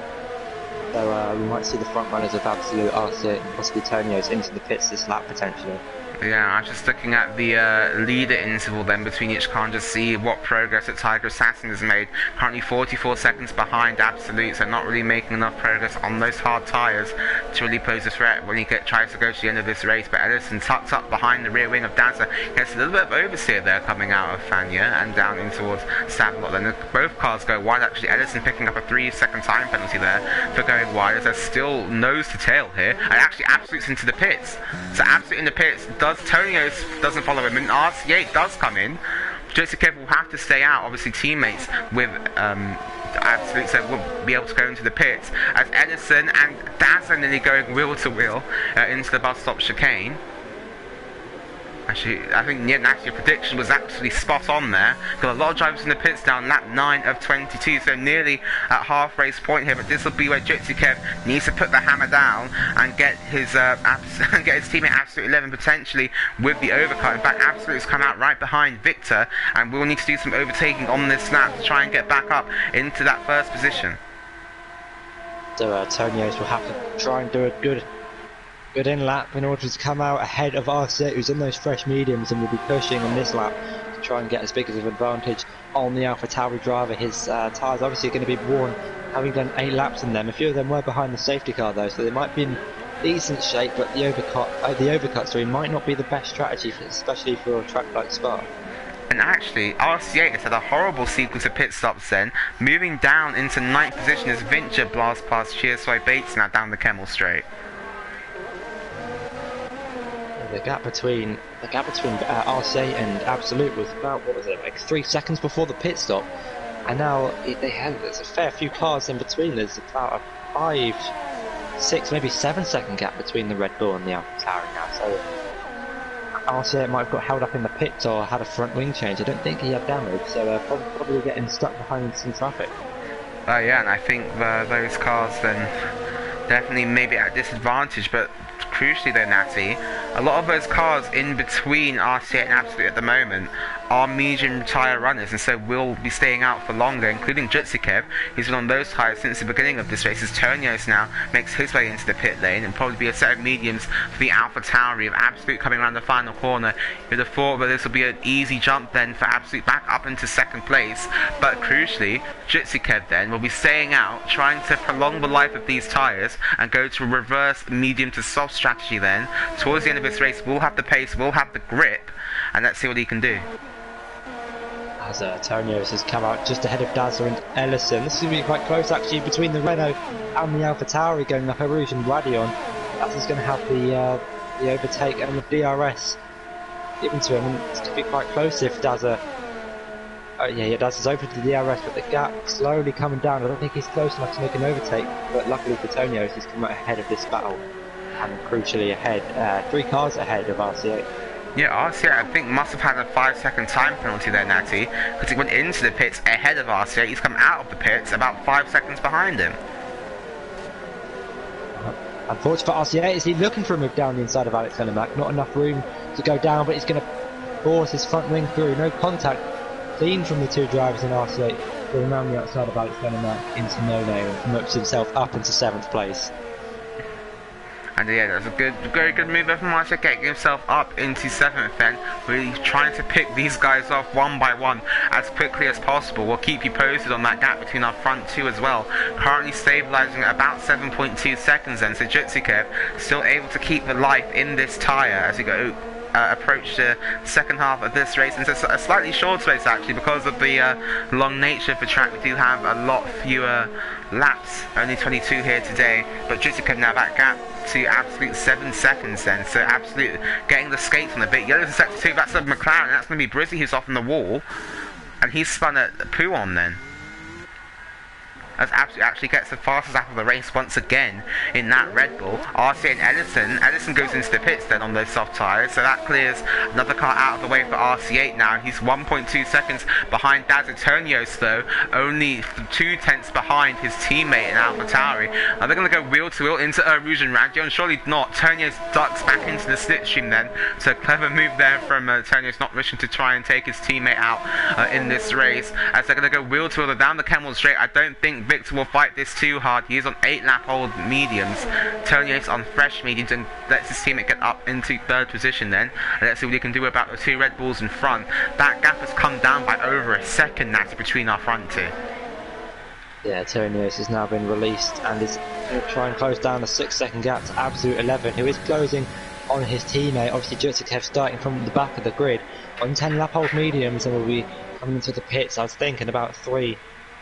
So we might see the front runners of Absolute, RC and possibly Tonios into the pits this lap potentially. Yeah, I'm just looking at the leader interval then between each car and just see what progress that Tiger Assassin has made. Currently 44 seconds behind Absolute, so not really making enough progress on those hard tyres to really pose a threat when he tries to go to the end of this race. But Ellison tucked up behind the rear wing of Dazza, gets a little bit of oversteer there coming out of Fania and down in towards Stavelot. Then both cars go wide, actually Ellison picking up a 3-second time penalty there for going wide, as there's still nose to tail here, and actually Absolute's into the pits. So Absolute in the pits, Tonios doesn't follow him, and RC8 does come in. Joseph will have to stay out, obviously teammates with Absolute, so we'll be able to go into the pits as Edison and Daz are nearly going wheel to wheel into the bus stop chicane. Actually, I think your prediction was actually spot on there. Got a lot of drivers in the pits down lap 9 of 22, so nearly at half race point here. But this will be where Jitsi Kev needs to put the hammer down and get his teammate Absolute 11 potentially with the overcut. In fact, Absolute's come out right behind Victor, and we'll need to do some overtaking on this lap to try and get back up into that first position. So Tonios will have to try and do a good in lap in order to come out ahead of RC8, who's in those fresh mediums and will be pushing in this lap to try and get as big of an advantage on the AlphaTauri driver. His tyres obviously going to be worn, having done 8 laps in them. A few of them were behind the safety car though, so they might be in decent shape, but the overcut might not be the best strategy, especially for a track like Spa. And actually, RC8 has had a horrible sequence of pit stops then, moving down into 9th position as Vincher blasts past Cheersway Bates now down the Kemmel Straight. The gap between RC8 and Absolute was about, what was it, like 3 seconds before the pit stop, and now there's a fair few cars in between. There's about a 5, 6, maybe 7 second gap between the Red Bull and the AlphaTauri now. So RC8 might have got held up in the pits or had a front wing change. I don't think he had damage, so probably getting stuck behind some traffic. Yeah, and I think those cars then definitely maybe at a disadvantage, but crucially though, Natty, a lot of those cars in between RC8 and Absolute at the moment are medium tyre runners, and so will be staying out for longer, including Jutsikev, who's been on those tyres since the beginning of this race, as Tonios now makes his way into the pit lane, and probably be a set of mediums for the AlphaTauri of Absolute coming around the final corner. You'd have thought that this will be an easy jump then for Absolute back up into 2nd place, but crucially, Jutsikev then will be staying out, trying to prolong the life of these tyres and go to a reverse medium to soft strategy then. Towards the end of this race, we'll have the pace, we'll have the grip, and let's see what he can do. As Tonios has come out just ahead of Dazzler and Ellison. This is going to be quite close actually between the Renault and the AlphaTauri going up Rouge and Radion. Dazzler's going to have the overtake and the DRS given to him, and it's going to be quite close if Dazzler... Dazzler's open to the DRS, but the gap slowly coming down. I don't think he's close enough to make an overtake, but luckily for Tonios, he's come out ahead of this battle, and crucially ahead, 3 cars ahead of RC8. Yeah, RC8 I think must have had a 5-second time penalty there, Natty, because he went into the pits ahead of RC8. He's come out of the pits about 5 seconds behind him. Unfortunately for RC8, is he looking for a move down the inside of Alex Lennemack? Not enough room to go down, but he's going to force his front wing through. No contact, clean from the 2 drivers in RC8, going around the outside of Alex Lennemack into no-name and promotes himself up into 7th place. And yeah, that's a very good move from Marcia, getting himself up into 7th then. Really trying to pick these guys off one by one as quickly as possible. We'll keep you posted on that gap between our front two as well. Currently stabilizing at about 7.2 seconds then, so Jutsikev still able to keep the life in this tyre as we go approach the second half of this race. And it's a slightly shorter race actually because of the long nature of the track. We do have a lot fewer laps, only 22 here today, but Jutsikev now that gap to absolute 7 seconds then, so absolute getting the skates on a bit. Yellow's in sector 2, that's a McLaren, that's going to be Brizzy who's off on the wall, and he's spun at Pouon then. As actually gets the fastest lap of the race once again in that Red Bull. RCA and Edison goes into the pits then on those soft tyres, so that clears another car out of the way for RC8 now. He's 1.2 seconds behind Daz Antonios though, only 2 tenths behind his teammate in AlphaTauri. Are they going to go wheel to wheel into Rouge and Radio? And surely not. Antonios ducks back into the slipstream then, so clever move there from Antonios, not wishing to try and take his teammate out in this race, as they're going to go wheel to wheel down the Kemmel straight. I don't think Victor will fight this too hard. He is on 8-lap-old mediums. Tonios on fresh mediums and lets his teammate get up into 3rd position then. And let's see what he can do about the 2 Red Bulls in front. That gap has come down by over a second now between our front two. Yeah, Tonios has now been released and is going to try and close down the 6-second gap to Absolute 11, who is closing on his teammate. Obviously Jutsikev starting from the back of the grid on 10-lap-old mediums and will be coming into the pits. I was thinking about 3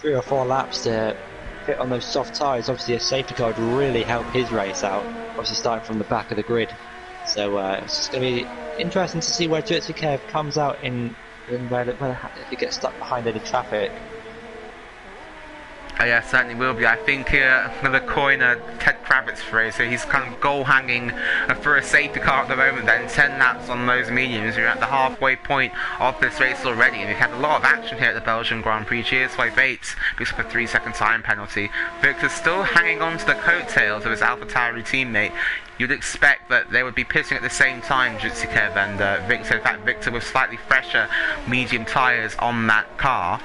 or 4 laps to fit on those soft tyres. Obviously a safety car would really help his race out, obviously starting from the back of the grid. So it's just going to be interesting to see where Jutsikev comes out in where if he gets stuck behind any traffic. Yeah, certainly will be. I think another coin Ted Kravitz phrase, so he's kind of goal hanging for a safety car at the moment then. 10 laps on those mediums. We're at the halfway point of this race already, and we've had a lot of action here at the Belgian Grand Prix. GSY Bates picks up a 3-second time penalty. Victor's still hanging on to the coattails of his AlphaTauri teammate. You'd expect that they would be pitting at the same time, Jutsikev and Victor. In fact, Victor with slightly fresher medium tyres on that car.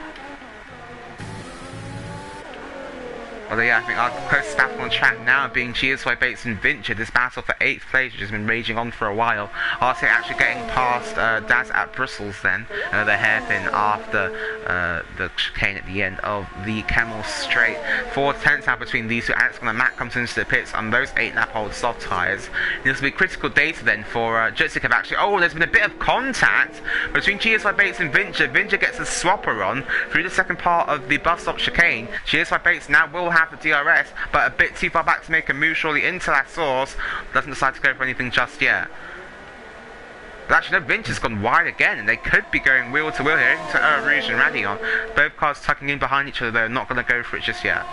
Although yeah, I think our closest battle on track now being GSY Bates and Vincher. This battle for 8th place, which has been raging on for a while. RC actually getting past Daz at Brussels then, the hairpin after the chicane at the end of the Kemmel straight. 4 tenths now between these two. Alex Matt comes into the pits on those 8-lap-old soft tyres. This will be critical data then for Jutsikev actually. Oh, there's been a bit of contact between GSY Bates and Vincher. Vincher gets a swapper on through the second part of the bus stop chicane. GSY Bates now will have the DRS, but a bit too far back to make a move surely into that source. Doesn't decide to go for anything just yet. But actually no, Vincher's gone wide again, and they could be going wheel to wheel here into Rouge and Radion. Both cars tucking in behind each other, they're not going to go for it just yet.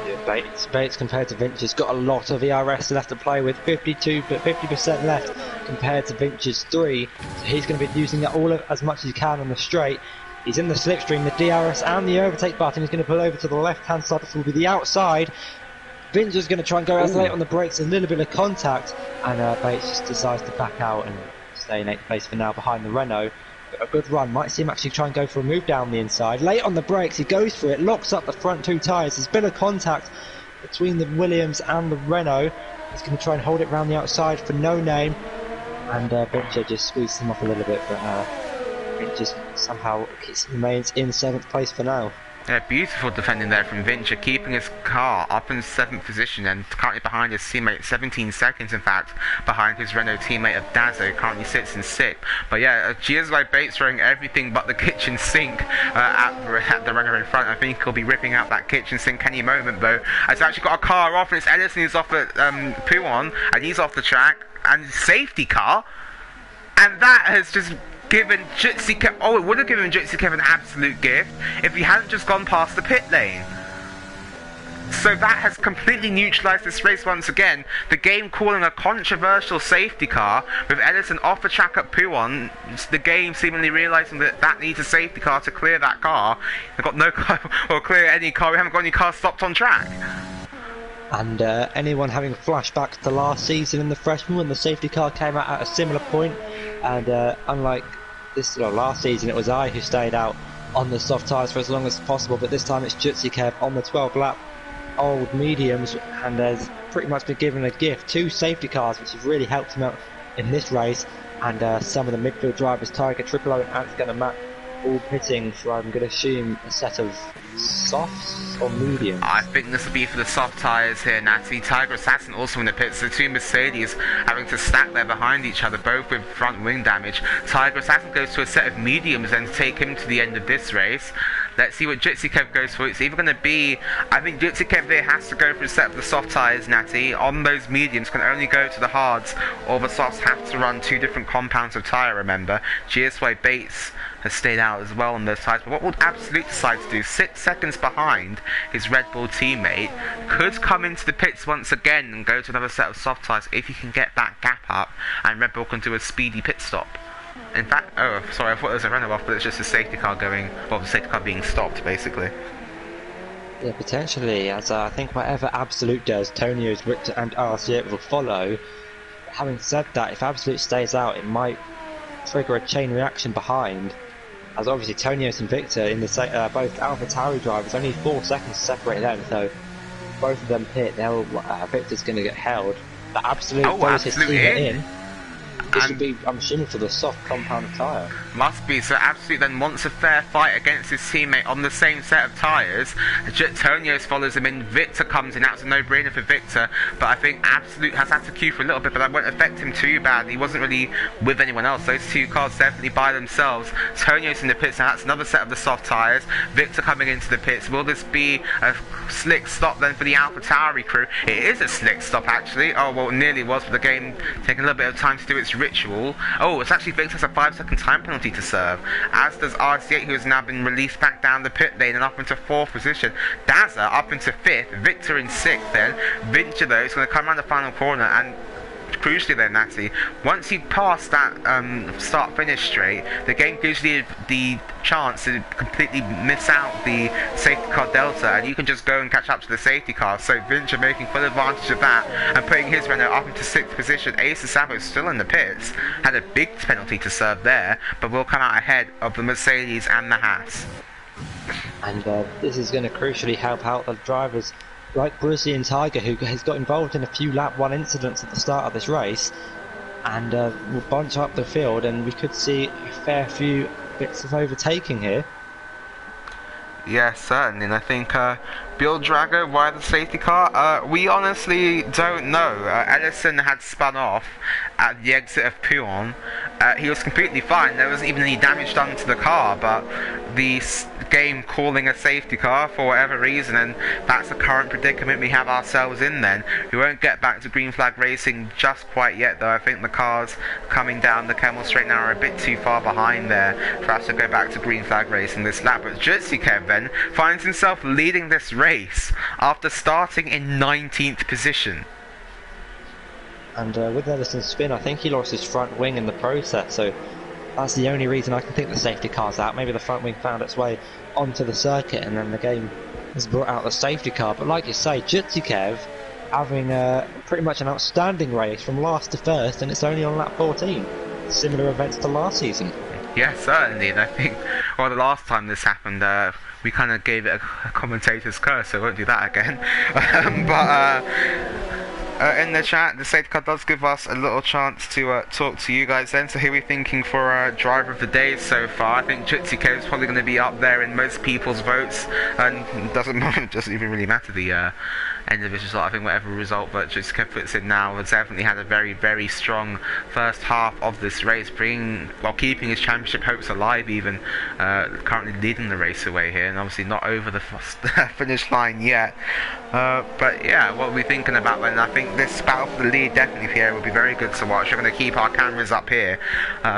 Yeah, Bates compared to Vincher's got a lot of ERS left to play with, 50% left compared to Vincher's 3. So he's going to be using that all as much as he can on the straight. He's in the slipstream, the DRS and the overtake button. He's going to pull over to the left-hand side. This will be the outside. Vincher's going to try and go as late on the brakes, a little bit of contact, and Bates just decides to back out and stay in 8th place for now behind the Renault. But a good run, might see him actually try and go for a move down the inside. Late on the brakes, he goes for it, locks up the front 2 tyres. There's been a contact between the Williams and the Renault. He's going to try and hold it round the outside for no name, and Vincher just squeezed him off a little bit, but it just somehow remains in 7th place for now. Yeah, beautiful defending there from Vincher, keeping his car up in 7th position and currently behind his teammate, 17 seconds in fact, behind his Renault teammate of Dazzo, currently sits in 6th. But yeah, GSY Bates throwing everything but the kitchen sink at the runner in front. I think he'll be ripping out that kitchen sink any moment though. As actually got a car off, and it's Edison who's off at Pouon, and he's off the track, and safety car, and that has just given Jutsikev, it would have given Jutsikev an absolute gift if he hadn't just gone past the pit lane. So that has completely neutralised this race once again. The game calling a controversial safety car with Edison off the track at Pouon. The game seemingly realising that needs a safety car to clear that car. They've got no car, or clear any car. We haven't got any cars stopped on track. And anyone having flashbacks to last season in the freshman when the safety car came out at a similar point, and unlike last season it was I who stayed out on the soft tyres for as long as possible, but this time it's Jutsikev on the 12th lap old mediums and has pretty much been given a gift, 2 safety cars, which have really helped him out in this race. And some of the midfield drivers, Tiger, Triple O and Ant's going to map all pitting for, I'm going to assume, a set of softs or mediums. I think this will be for the soft tyres here, Natty. Tiger Assassin also in the pits. The 2 Mercedes having to stack there behind each other, both with front wing damage. Tiger Assassin goes to a set of mediums and take him to the end of this race. Let's see what Jitsi Kev goes for. It's either going to be, I think Jitsi Kev here has to go for a set of the soft tyres, Natty. On those mediums can only go to the hards, or the softs have to run 2 different compounds of tyre, remember. GSY Bates has stayed out as well on those tyres. But what would Absolute decide to do? 6 seconds behind his Red Bull teammate. Could come into the pits once again and go to another set of soft tyres if he can get that gap up, and Red Bull can do a speedy pit stop. In fact, oh, sorry, I thought it was a runoff, but it's just a safety car going, well, the safety car being stopped, basically. Yeah, potentially, as I think whatever Absolute does, Tonio's, Victor and RC8 will follow. Having said that, if Absolute stays out, it might trigger a chain reaction behind, as obviously Tonio's and Victor in the both AlphaTauri drivers, only 4 seconds to separate them, so both of them pit, Victor's going to get held. But Absolute follows his teammate in. This would be, I'm assuming, for the soft compound tyre. Must be, so Absolute then wants a fair fight against his teammate on the same set of tyres. Tonios follows him in, Victor comes in, that's a no-brainer for Victor, but I think Absolute has had to queue for a little bit, but that won't affect him too bad. He wasn't really with anyone else, those 2 cars definitely by themselves. Tonios in the pits, now that's another set of the soft tyres. Victor coming into the pits. Will this be a slick stop then for the AlphaTauri crew? It is a slick stop actually. Oh, well, it nearly was, for the game taking a little bit of time to do its ritual. Oh, it's actually Victor has a 5-second time penalty to serve, as does RC8, who has now been released back down the pit lane and up into 4th position. Dazza up into 5th, Victor in 6th then. Vinci though is going to come around the final corner, and crucially then, Natty, once you pass that start-finish straight, the game gives you the chance to completely miss out the safety car delta, and you can just go and catch up to the safety car. So Vinci making full advantage of that and putting his Renault up into 6th position. Ace Sabo still in the pits, had a big penalty to serve there, but will come out ahead of the Mercedes and the Haas. And this is going to crucially help out the drivers like Brucey and Tiger, who has got involved in a few lap 1 incidents at the start of this race, and will bunch up the field, and we could see a fair few bits of overtaking here. Yeah, certainly, and I think Bill Drago, why the safety car? We honestly don't know. Ellison had spun off at the exit of Puyon. He was completely fine, there wasn't even any damage done to the car, but the game calling a safety car for whatever reason, and that's the current predicament we have ourselves in then. We won't get back to green flag racing just quite yet though. I think the cars coming down the Kemmel Straight now are a bit too far behind there for us to go back to green flag racing this lap. But Jitsi Kev then finds himself leading this race after starting in 19th position. And with Ellison's spin, I think he lost his front wing in the process, so that's the only reason I can think the safety car's out. Maybe the front wing found its way onto the circuit and then the game has brought out the safety car. But like you say, Jitsi Kev having pretty much an outstanding race from last to first, and it's only on lap 14. Similar events to last season. Yeah, certainly, and I think, well, the last time this happened, we kind of gave it a commentator's curse, so I won't do that again. In the chat, the safety car does give us a little chance to talk to you guys then. So who are we thinking for driver of the day so far? I think Jitsi Kev is probably going to be up there in most people's votes, and it doesn't even really matter the end of his result. I think whatever result that Jitsi Kev puts in now has definitely had a very, very strong first half of this race, while keeping his championship hopes alive even, currently leading the race away here, and obviously not over the finish line yet. But yeah, what are we thinking about then? I think this battle for the lead definitely here will be very good to watch. We're going to keep our cameras up here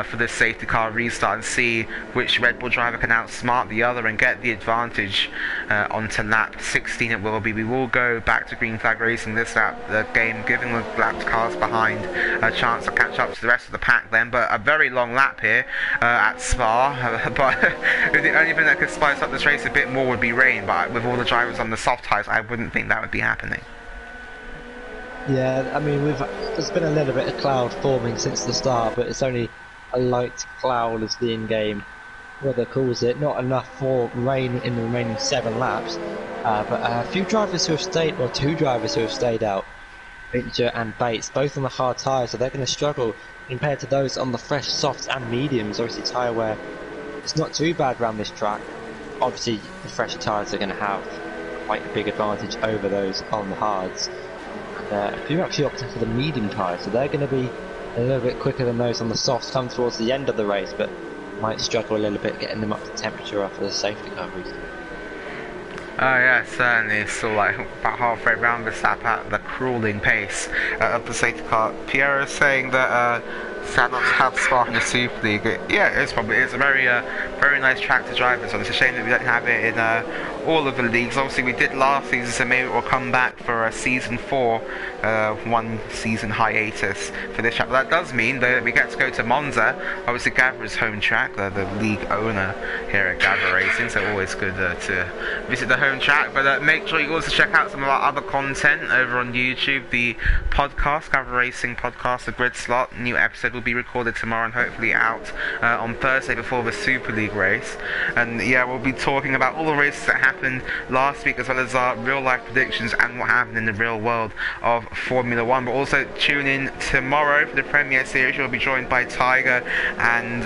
for this safety car restart and see which Red Bull driver can outsmart the other and get the advantage onto lap 16 it will be. We will go back to green flag racing this lap, the game giving the lapped cars behind a chance to catch up to the rest of the pack then. But a very long lap here at Spa, but the only thing that could spice up this race a bit more would be rain, but with all the drivers on the soft tyres, I wouldn't think that would be happening. Yeah, I mean, there's been a little bit of cloud forming since the start, but it's only a light cloud as the in-game weather calls it, not enough for rain in the remaining 7 laps. But a few drivers who have stayed, or 2 drivers who have stayed out, Fincher and Bates, both on the hard tyres, so they're going to struggle compared to those on the fresh softs and mediums. Obviously tyre wear, it's not too bad around this track. Obviously the fresh tyres are going to have quite a big advantage over those on the hards. And a few actually opting for the medium tyres, so they're going to be a little bit quicker than those on the softs come towards the end of the race, but might struggle a little bit getting them up to temperature after the safety car restart. Oh yeah, certainly. So like about halfway around this lap at the crawling pace of the safety car. Pierre is saying that sad not to have Spa in the Super League. Yeah, it's a very nice track to drive this on. It's a shame that we don't have it in all of the leagues. Obviously we did last season, so maybe we'll come back for season 4, 1 season hiatus for this track. But that does mean that we get to go to Monza, obviously Gavra's home track, the league owner here at Gavra Racing, so always good to visit the home track. But make sure you also check out some of our other content over on YouTube, the podcast, Gavra Racing podcast, the Grid Slot. New episode will be recorded tomorrow and hopefully out on Thursday before the Super League race. And yeah, we'll be talking about all the races that happened last week, as well as our real life predictions and what happened in the real world of Formula 1. But also tune in tomorrow for the Premier Series. You'll be joined by Tiger and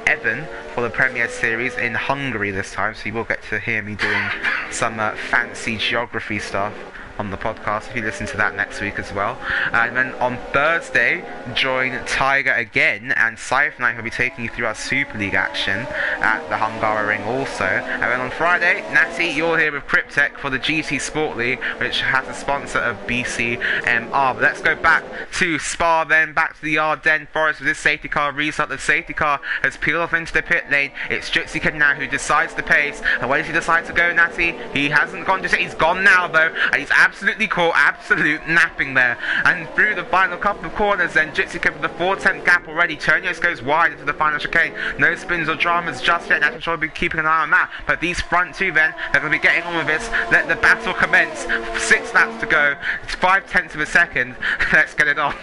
Evan for the Premier Series in Hungary this time, so you will get to hear me doing some fancy geography stuff on the podcast if you listen to that next week as well. And then on Thursday, join Tiger again, and Saif and I will be taking you through our Super League action at the Hungaroring also. And then on Friday, Natty, you're here with Cryptech for the GT Sport League, which has a sponsor of BCMR. But let's go back to Spa then, back to the Ardennes Forest with this safety car restart. The safety car has peeled off into the pit lane. It's Jutsuka now who decides the pace. And where does he decide to go, Natty? He hasn't gone just yet. He's gone now though, and he's absolutely caught absolute napping there. And through the final couple of corners then, Jutsuka with the 4/10 gap already. Tonios goes wide into the final chicane. No spins or dramas just yet. National will be keeping an eye on that. But these front two then, they're going to be getting on with this. Let the battle commence. 6 laps to go. It's 5/10 of a second. Let's get it on.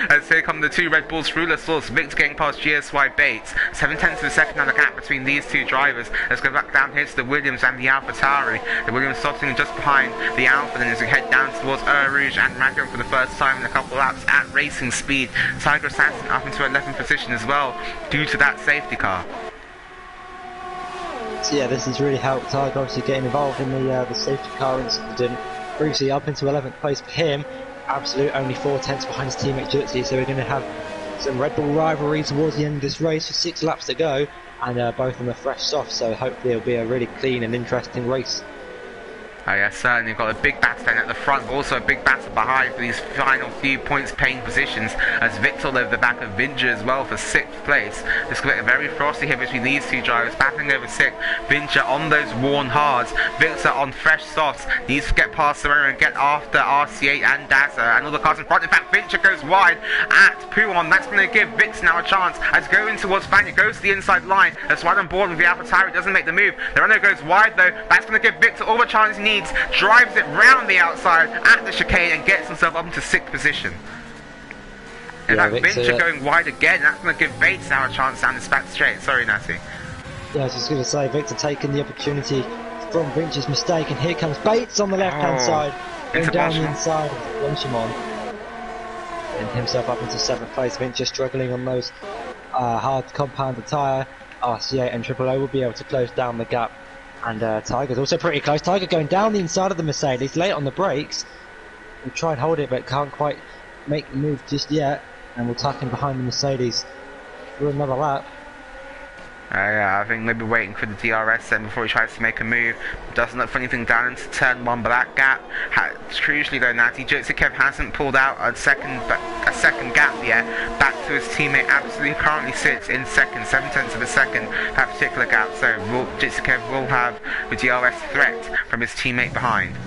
As here come the 2 Red Bulls through the source. Victor getting past GSY Bates. 7/10 of a second now the gap between these 2 drivers. Let's go back down here to the Williams and the Alpha Tauri. The Williams starting just behind the Alpha, then as we head down towards Rouge and Raglan for the first time in a couple of laps at racing speed. Tiger Assassin up into 11th position as well due to that safety car. So yeah, this has really helped Tiger obviously getting involved in the safety car incident. Previously up into 11th place for him. Absolute only 4/10 behind his teammate Jutsi, so we're going to have some Red Bull rivalry towards the end of this race with 6 laps to go, and both on the fresh soft, so hopefully it'll be a really clean and interesting race. Oh yeah, certainly got a big battle then at the front, but also a big battle behind for these final few points paying positions, as Victor over the back of Vinja as well for 6th place. This could be very frosty here between these 2 drivers, battling over 6th. Vinja on those worn hards, Victor on fresh softs, needs to get past Serena and get after RC8 and Daza and all the cars in front. In fact, Vinja goes wide at Pouon. That's going to give Victor now a chance as going towards Fania, goes to the inside line. That's right on board with the Alpha Tauri, doesn't make the move. The runner goes wide though, that's going to give Victor all the chance he needs. Drives it round the outside at the chicane and gets himself up into 6th position. In fact, Vincha going wide again. That's going to give Bates now a chance down this back straight. Sorry, Natty. Yeah, I was just going to say, Victor taking the opportunity from Vincha's mistake, and here comes Bates on the left-hand side, going down the inside of Blanchimon, and himself up into 7th place. Vincha struggling on those hard compounded tyre. RC8 and Triple O will be able to close down the gap. And Tiger's also pretty close. Tiger going down the inside of the Mercedes, late on the brakes. We'll try and hold it, but can't quite make the move just yet. And we'll tuck him behind the Mercedes for another lap. Yeah, I think maybe waiting for the DRS then before he tries to make a move. Doesn't look for anything down into turn 1, but that gap, crucially though, Natty Jutsukev hasn't pulled out a second gap yet. Back to his teammate, absolutely currently sits in second, 7/10 of a second, that particular gap. So Jutsukev will have the DRS threat from his teammate behind.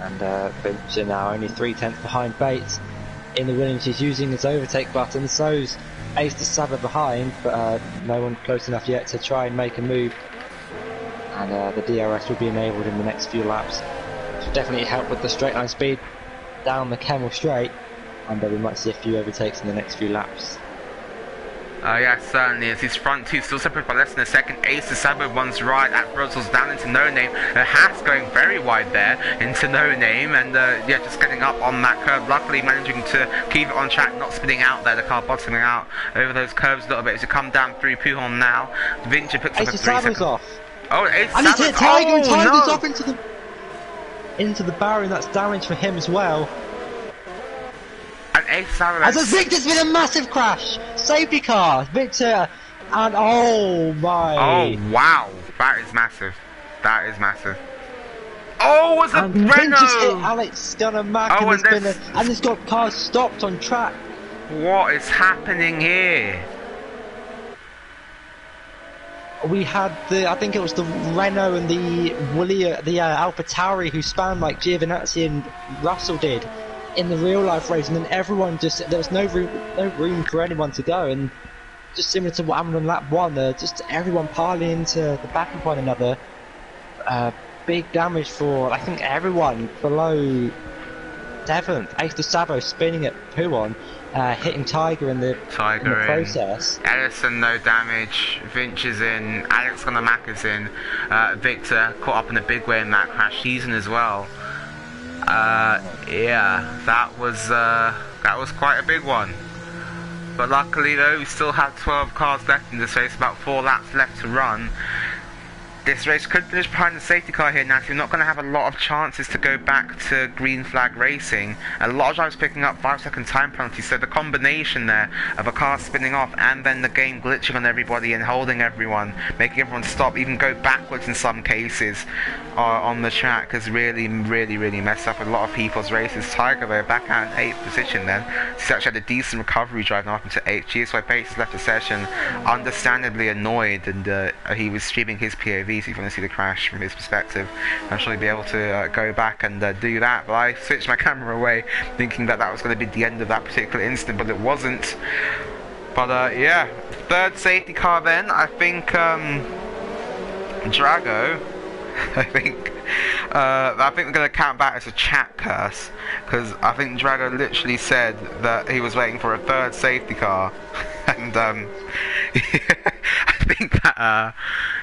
And Fincher now only 3/10 behind Bates. In the Williams, he's using his overtake button, so's Ace to Saba behind, but no one close enough yet to try and make a move. And the DRS will be enabled in the next few laps. Which will definitely help with the straight line speed down the Kemmel straight, and we might see a few overtakes in the next few laps. Yeah, certainly. As his front two still separated by less than a second. Ace to Sabo runs right at Brussels down into No Name. Haas going very wide there into No Name, and yeah, just getting up on that curve. Luckily managing to keep it on track, not spinning out there. The car bottoming out over those curves a little bit as you come down through Pujon now. Vinci picks up a 3 second. Off. Oh, Ace and he's hit Tiger, and Tiger's no. off into the barrier, and that's damage for him as well. And Ace Sabo. As Victor's been a massive crash! Safety car! Victor! And oh my! Oh wow! That is massive. That is massive. Oh, was a Renault! Just hit Alex Gunner-Mack, and it's got cars stopped on track. What is happening here? We had I think it was the Renault and the AlphaTauri who spanned like Giovinazzi and Russell did in the real life race, and then everyone there was no room for anyone to go, and just similar to what happened on lap 1, just everyone piling into the back of one another. Big damage for I think everyone below 7th. Ace de Sabo spinning at Puon, hitting Tiger in the process. Ellison no damage, Vinch is in, Alex Gunner-Mack is in, Victor caught up in a big way in that crash, he's in as well. Yeah, that was quite a big one. But luckily though, we still have 12 cars left in this race, about 4 laps left to run. This race could finish behind the safety car here, Natalie. We're not going to have a lot of chances to go back to green flag racing. A lot of drivers picking up 5-second time penalties, so the combination there of a car spinning off and then the game glitching on everybody and holding everyone, making everyone stop, even go backwards in some cases on the track, has really messed up a lot of people's races. Tiger though back out in 8th position then. He's actually had a decent recovery drive now up into 8th. GSY Bates left the session understandably annoyed, and he was streaming his POV, so you want to see the crash from his perspective. I'm sure he'll be able to go back and do that, but I switched my camera away thinking that was going to be the end of that particular incident, but it wasn't. But yeah, 3rd safety car then. I think Drago, I think we're going to count that as a chat curse, because I think Drago literally said that he was waiting for a 3rd safety car, and I think that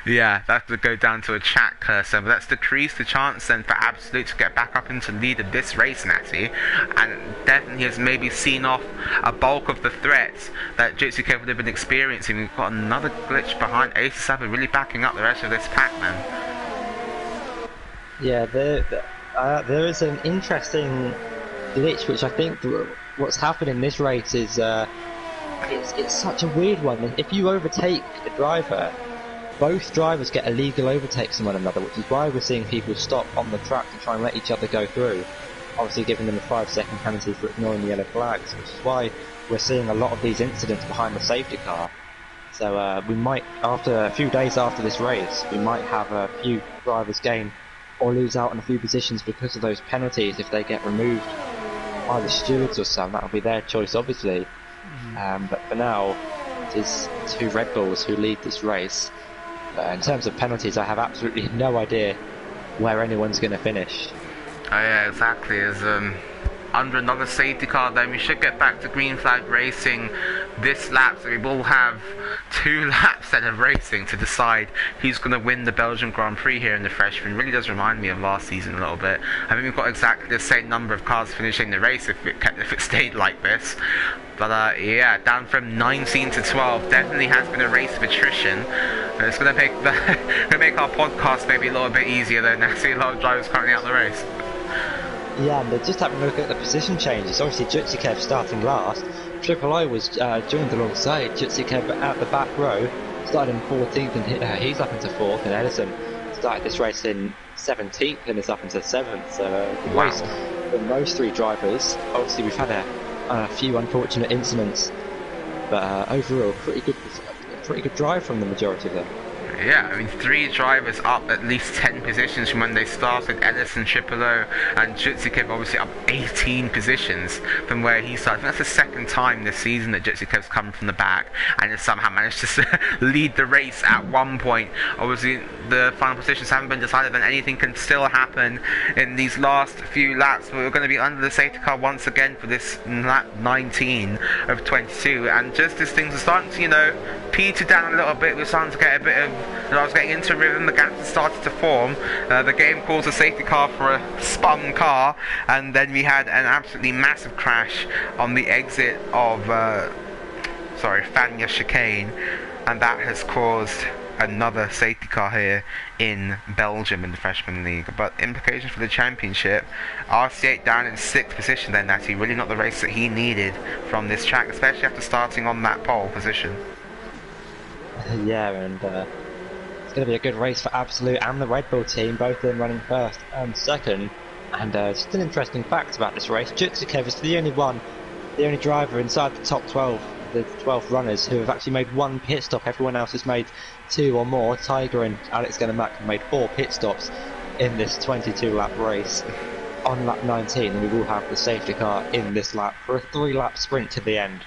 yeah, that would go down to a chat curse, but that's decreased the chance then for Absolute to get back up into the lead of this race, Natty, and definitely has maybe seen off a bulk of the threats that Jitsu Kev would have been experiencing. We've got another glitch behind Ace Sabo really backing up the rest of this pack, man. Yeah, there is an interesting glitch, which I think what's happened in this race is it's such a weird one. If you overtake a driver, both drivers get illegal overtakes on one another, which is why we're seeing people stop on the track to try and let each other go through, obviously giving them a 5-second penalty for ignoring the yellow flags, which is why we're seeing a lot of these incidents behind the safety car. So we might, after a few days after this race, we might have a few drivers gain or lose out on a few positions because of those penalties if they get removed by the stewards or something. That'll be their choice, obviously. But for now, it is 2 Red Bulls who lead this race. In terms of penalties, I have absolutely no idea where anyone's going to finish. Oh yeah, exactly. As under another safety car, then we should get back to green flag racing this lap, so we will have 2 laps then of racing to decide who's going to win the Belgian Grand Prix here in the freshman. It really does remind me of last season a little bit. I think we've got exactly the same number of cars finishing the race if it stayed like this. But yeah, down from 19 to 12, definitely has been a race of attrition. It's going to make our podcast maybe a little bit easier though. Now see a lot of drivers currently out the race. Yeah, and just having a look at the position changes. Obviously, Jutsikev starting last. Triple I was joined alongside. Jutsikev at the back row, started in 14th, and he's up into 4th. And Edison started this race in 17th and is up into 7th. So the race for those 3 drivers. Obviously, we've had a few unfortunate incidents, but overall, pretty good drive from the majority of them. Yeah, I mean, 3 drivers up at least 10 positions from when they started. Ellison, Tripolo, and Jutsikev obviously up 18 positions from where he started. I think that's the second time this season that Jutsikev's come from the back and has somehow managed to lead the race at one point. Obviously, the final positions haven't been decided, and anything can still happen in these last few laps. But we're going to be under the safety car once again for this lap 19 of 22, and just as things are starting to, you know, peter down a little bit, we're starting to get a bit of, I was getting into a rhythm, the gaps have started to form. The game calls a safety car for a spun car, and then we had an absolutely massive crash on the exit of Fania chicane, and that has caused another safety car here in Belgium in the Freshman League. But implications for the championship, RC8 down in 6th position then, Natty, really not the race that he needed from this track, especially after starting on that pole position. Yeah, and it's going to be a good race for Absolute and the Red Bull team, both of them running first and second. And just an interesting fact about this race, Jutsikev is the only driver inside the top 12, the 12 runners, who have actually made 1 pit stop. Everyone else has made 2 or more. Tiger and Alex Gunnar-Mack have made 4 pit stops in this 22 lap race. On lap 19, and we will have the safety car in this lap for a 3-lap sprint to the end.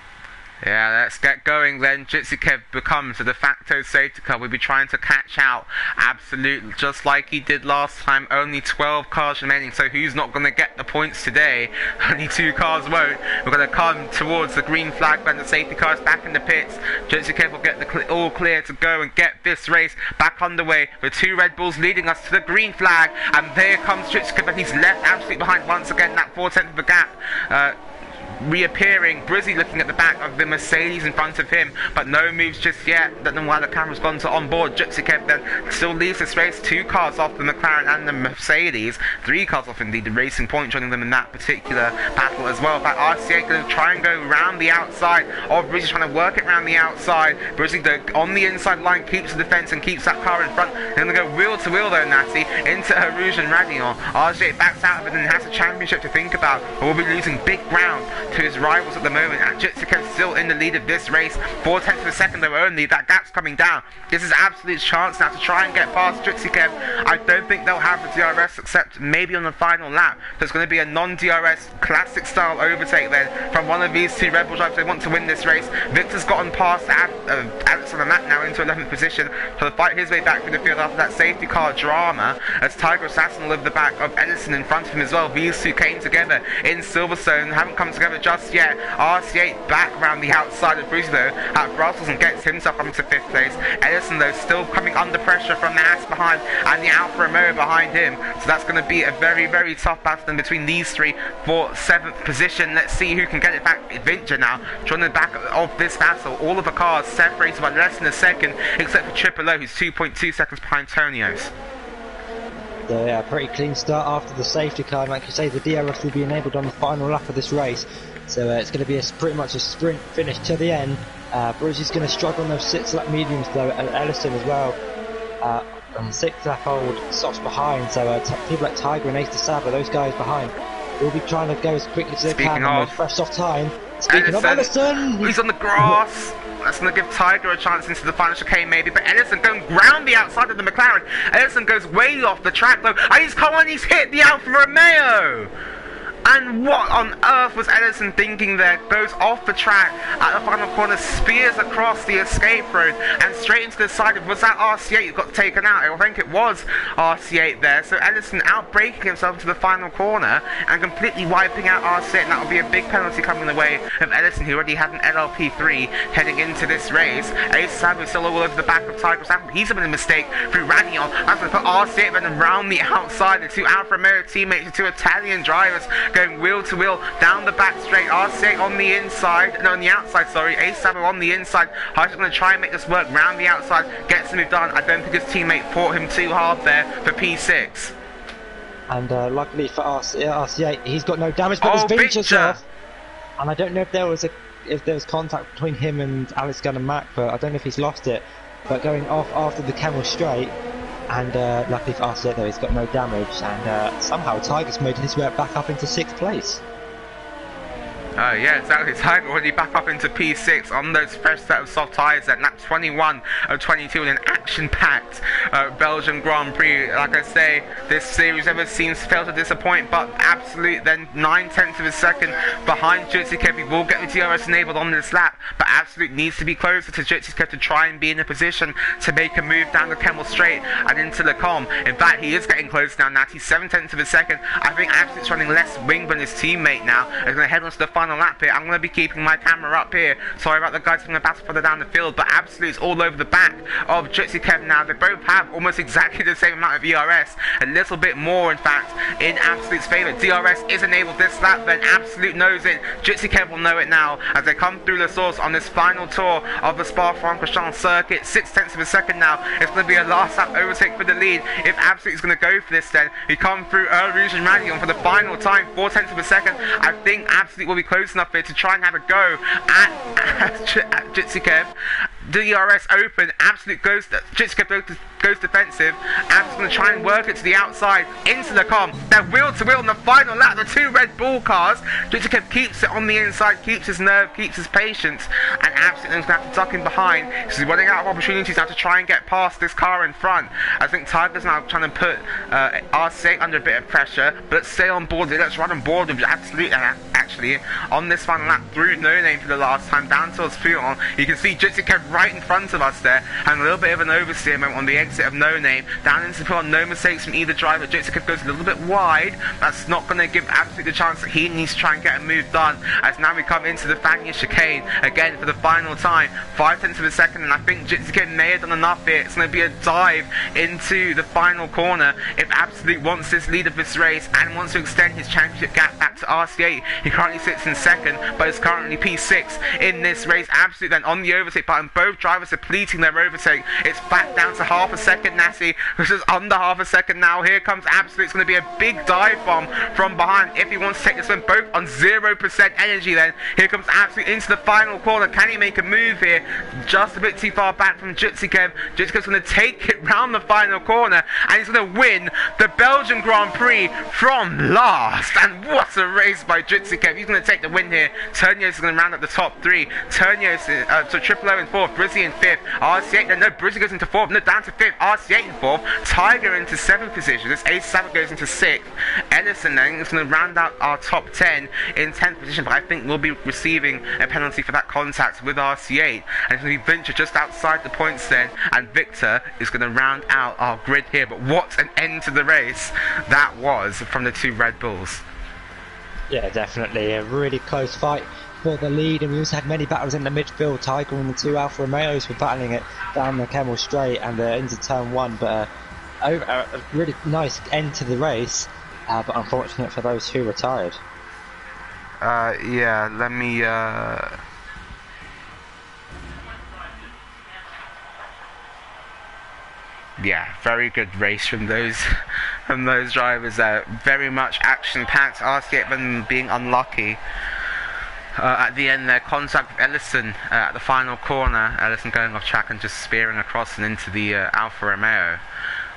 Yeah, let's get going then. Jutsikev becomes a de facto safety car. We'll be trying to catch out Absolute just like he did last time. Only 12 cars remaining, so who's not going to get the points today? Only 2 cars won't. We're going to come towards the green flag when the safety car is back in the pits. Jutsikev will get the all clear to go and get this race back underway with 2 Red Bulls leading us to the green flag. And there comes Jutsikev, and he's left Absolute behind once again, that 4/10 of the gap. Reappearing, Brizzy looking at the back of the Mercedes in front of him, but no moves just yet. Don't know why the camera's gone to on board. Jutsikev then still leads this race, 2 cars off the McLaren and the Mercedes, 3 cars off indeed, the Racing Point joining them in that particular battle as well. But RCA going to try and go round the outside of Brizzy, trying to work it round the outside. Brizzy though on the inside line keeps the defence and keeps that car in front. They're going to go wheel to wheel though, Natty, into Rouge and Radion. RCA backs out of it and has a championship to think about, but will be losing big ground to his rivals at the moment, and Jutsikev still in the lead of this race, 4/10 of a second though only. That gap's coming down. This is Absolute's chance now to try and get past Jutsikev. I don't think they'll have the DRS except maybe on the final lap. There's going to be a non-DRS classic style overtake then from one of these 2 Red Bull drivers. They want to win this race. Victor's gotten past Alex on the map now into 11th position to fight his way back through the field after that safety car drama, as Tiger Assassin will live the back of Edison in front of him as well. These 2 came together in Silverstone, haven't come together just yet. RC8 back around the outside of Bruce though at Brussels and gets himself up into 5th place. Edison though still coming under pressure from the Haas behind and the Alfa Romeo behind him, so that's going to be a very, very tough battle then between these 3 for 7th position. Let's see who can get it back. Vinja now joining the back of this battle. All of the cars separated by less than a second except for Triple O, who's 2.2 seconds behind Tonio's. So yeah, pretty clean start after the safety car, and like you say, the DRS will be enabled on the final lap of this race. So it's going to be pretty much a sprint finish to the end. Brucey's going to struggle on those 6-lap mediums though, and Ellison as well. On 6-lap old softs behind, so people like Tiger and Ace Saba, those guys behind, will be trying to go as quickly as they can on those fresh off time. Speaking of Ellison, he's on the grass. That's going to give Tiger a chance into the final chicane maybe, but Ellison going round the outside of the McLaren. Ellison goes way off the track though, and he's hit the Alfa Romeo. And what on earth was Edison thinking there? Goes off the track at the final corner, spears across the escape road and straight into the side of, was that RC8 who got taken out? I think it was RC8 there. So Edison out braking himself to the final corner and completely wiping out RC8, and that will be a big penalty coming the way of Edison, who already had an LLP3 heading into this race. Ace Sabu still all over the back of Tiger Sabu. He's made a mistake through Radion. That's going to put RC8 then around the outside. The 2 Alfa Romeo teammates, the 2 Italian drivers, going wheel to wheel down the back straight. RC8 on the inside, no, on the outside, sorry. Ace Sabu on the inside. Harsh is going to try and make this work round the outside, gets him done. I don't think his teammate fought him too hard there for P6. And luckily for RC8, he's got no damage, but there's Vinch's off. And I don't know if there was contact between him and Alex Gunnar-Mack, but I don't know if he's lost it. But going off after the camel straight, and luckily for RC8 though, he's got no damage, and somehow Tiger's made his way back up into 6th place. Yeah, exactly. Tiger already back up into P6 on those fresh set of soft tyres then. Lap 21 of 22 in an action-packed Belgian Grand Prix. Like I say, this series never seems to fail to disappoint, but absolute then 9/10 of a second behind Jitsikev. He will get the DRS enabled on this lap, but absolute needs to be closer to Jitsikev to try and be in a position to make a move down the Kemmel Straight and into the Com. In fact, he is getting close now, Natty. 7/10 of a second. I think Absolute's running less wing than his teammate now. He's going to head on to the final lap here. I'm going to be keeping my camera up here. Sorry about the guys from the battle further down the field, but Absolute's all over the back of Jitsikev now. They both have almost exactly the same amount of ERS, a little bit more in fact in Absolute's favour. DRS is enabled this lap, then Absolute knows it. Jitsikev will know it now as they come through the source on this final tour of the Spa-Francorchamps circuit. 6/10 of a second now. It's going to be a last lap overtake for the lead. If Absolute is going to go for this, then we come through Rouge and Radion for the final time. 4/10 of a second. I think Absolute will be close enough here to try and have a go at Jitsikev. DRS open, Absolute goes, Jitsikev goes defensive. Absolute's going to try and work it to the outside, into the Com. They're wheel to wheel in the final lap, the two Red Bull cars. Jitsikev keeps it on the inside, keeps his nerve, keeps his patience, and Absolute's going to have to duck in behind. He's running out of opportunities now to try and get past this car in front. I think Tiger's now trying to put RC8 under a bit of pressure, but let's stay on board. Let's run on board with Absolute actually on this final lap through No Name for the last time down towards Fuel. You can see Jitsikev right in front of us there, having a little bit of an oversteer moment on the exit of No Name. Down into Fuel, no mistakes from either driver. Jitsikev goes a little bit wide. That's not going to give Absolute the chance that he needs to try and get a move done. As now we come into the Fania chicane again for the final time. 5/10 of a second, and I think Jitsikev may have done enough here. It's going to be a dive into the final corner if Absolute wants this lead of this race and wants to extend his championship gap back to RC8. He currently sits in second, but is currently P6 in this race. Absolute then on the overtake button. Both drivers are pleating their overtake. It's back down to half a second, Natty, which is under half a second now. Here comes Absolute. It's going to be a big dive bomb from behind if he wants to take this one. Both on 0% energy then. Here comes Absolute into the final corner. Can he make a move here? Just a bit too far back from Jitsikev. Jitsikev's going to take it round the final corner, and he's going to win the Belgian Grand Prix from last. And what a race by Jitsikev. He's going to take the win here. Turnier's going to round up the top three. Turnier's so Triple O in fourth, Brizzy in fifth, RC8, no, Brizzy goes into fourth, no, down to fifth, RC8 in fourth, Tiger into seventh position, this Ace Savage goes into sixth, Edison then is going to round out our top 10 in 10th position, but I think we'll be receiving a penalty for that contact with RC8, and it's going to be Venture just outside the points then, and Victor is going to round out our grid here. But what an end to the race that was from the two Red Bulls. Yeah, definitely a really close fight for the lead, and we also had many battles in the midfield. Tiger and the two Alfa Romeos were battling it down the Kemmel Straight and into turn one, but a really nice end to the race, but unfortunate for those who retired. Yeah, let me yeah, very good race from those drivers there. Very much action-packed. RC8 them being unlucky at the end there. Contact with Ellison at the final corner. Ellison going off track and just spearing across and into the Alfa Romeo.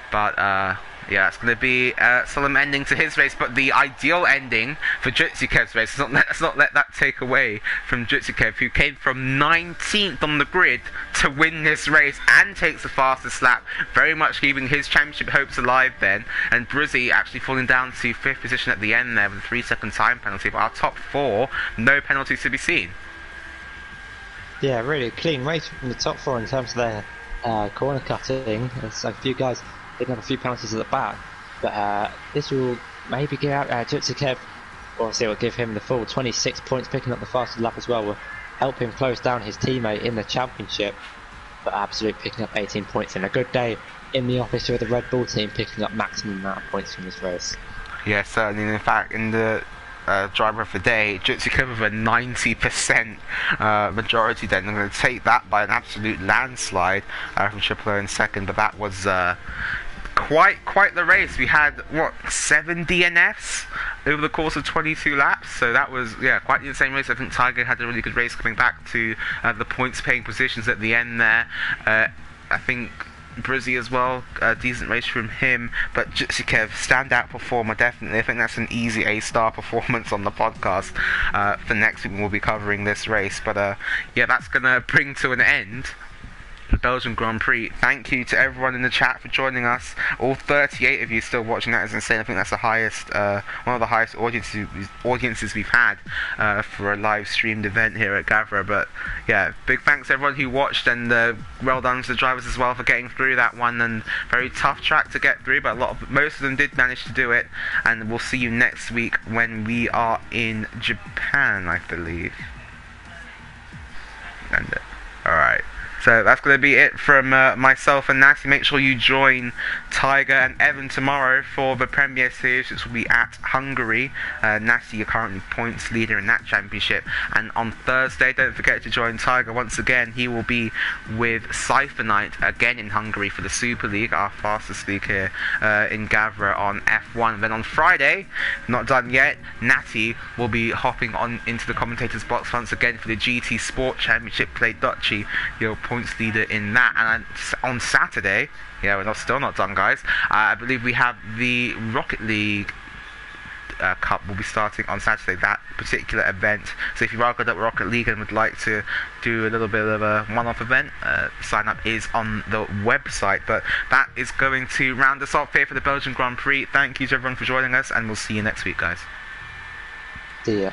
But yeah, it's going to be a solemn ending to his race, but the ideal ending for Jitsikev's race. Let's not let that take away from Jitsikev, who came from 19th on the grid to win this race and takes the fastest lap, very much keeping his championship hopes alive then. And Brizzy actually falling down to 5th position at the end there with a 3-second time penalty. But our top 4, no penalties to be seen. Yeah, really clean race from the top 4 in terms of their corner cutting. There's a few guys picking up a few penalties at the back, but this will maybe give out Jitsikev, or obviously it will give him the full 26 points. Picking up the fastest lap as well will help him close down his teammate in the championship, but Absolute picking up 18 points in a good day in the office with the Red Bull team picking up maximum amount of points from this race. Yeah, certainly. In fact, in the driver of the day, Jitsikev with a 90% majority then. I'm going to take that by an absolute landslide from Triple O in second, but that was quite the race. We had, what, 7 DNFs over the course of 22 laps, so that was, yeah, quite the insane race. I think Tiger had a really good race coming back to the points paying positions at the end there. I think Brizzy as well, a decent race from him, but Jitsikev, standout performer, definitely. I think that's an easy A-star performance on the podcast. For next week we'll be covering this race, but yeah, that's going to bring to an end the Belgian Grand Prix. Thank you to everyone in the chat for joining us. All 38 of you still watching. That is insane. I think that's the highest, one of the highest audiences we've had for a live streamed event here at Gavra. But yeah, big thanks to everyone who watched, and well done to the drivers as well for getting through that one. And very tough track to get through, but most of them did manage to do it. And we'll see you next week when we are in Japan, I believe. And all right. So that's going to be it from myself and Natty. Make sure you join Tiger and Evan tomorrow for the Premier Series, which will be at Hungary. Natty, you're currently points leader in that championship. And on Thursday, don't forget to join Tiger once again. He will be with Cypher Knight again in Hungary for the Super League, our fastest league here in Gavra on F1. Then on Friday, not done yet, Natty will be hopping on into the commentator's box once again for the GT Sport Championship. Play Dutchy, your points leader in that. And on Saturday, yeah, we're still not done, guys. I believe we have the Rocket League Cup will be starting on Saturday, that particular event. So if you are good at Rocket League and would like to do a little bit of a one-off event, sign up is on the website. But that is going to round us off here for the Belgian Grand Prix. Thank you to everyone for joining us, and we'll see you next week, guys. See ya.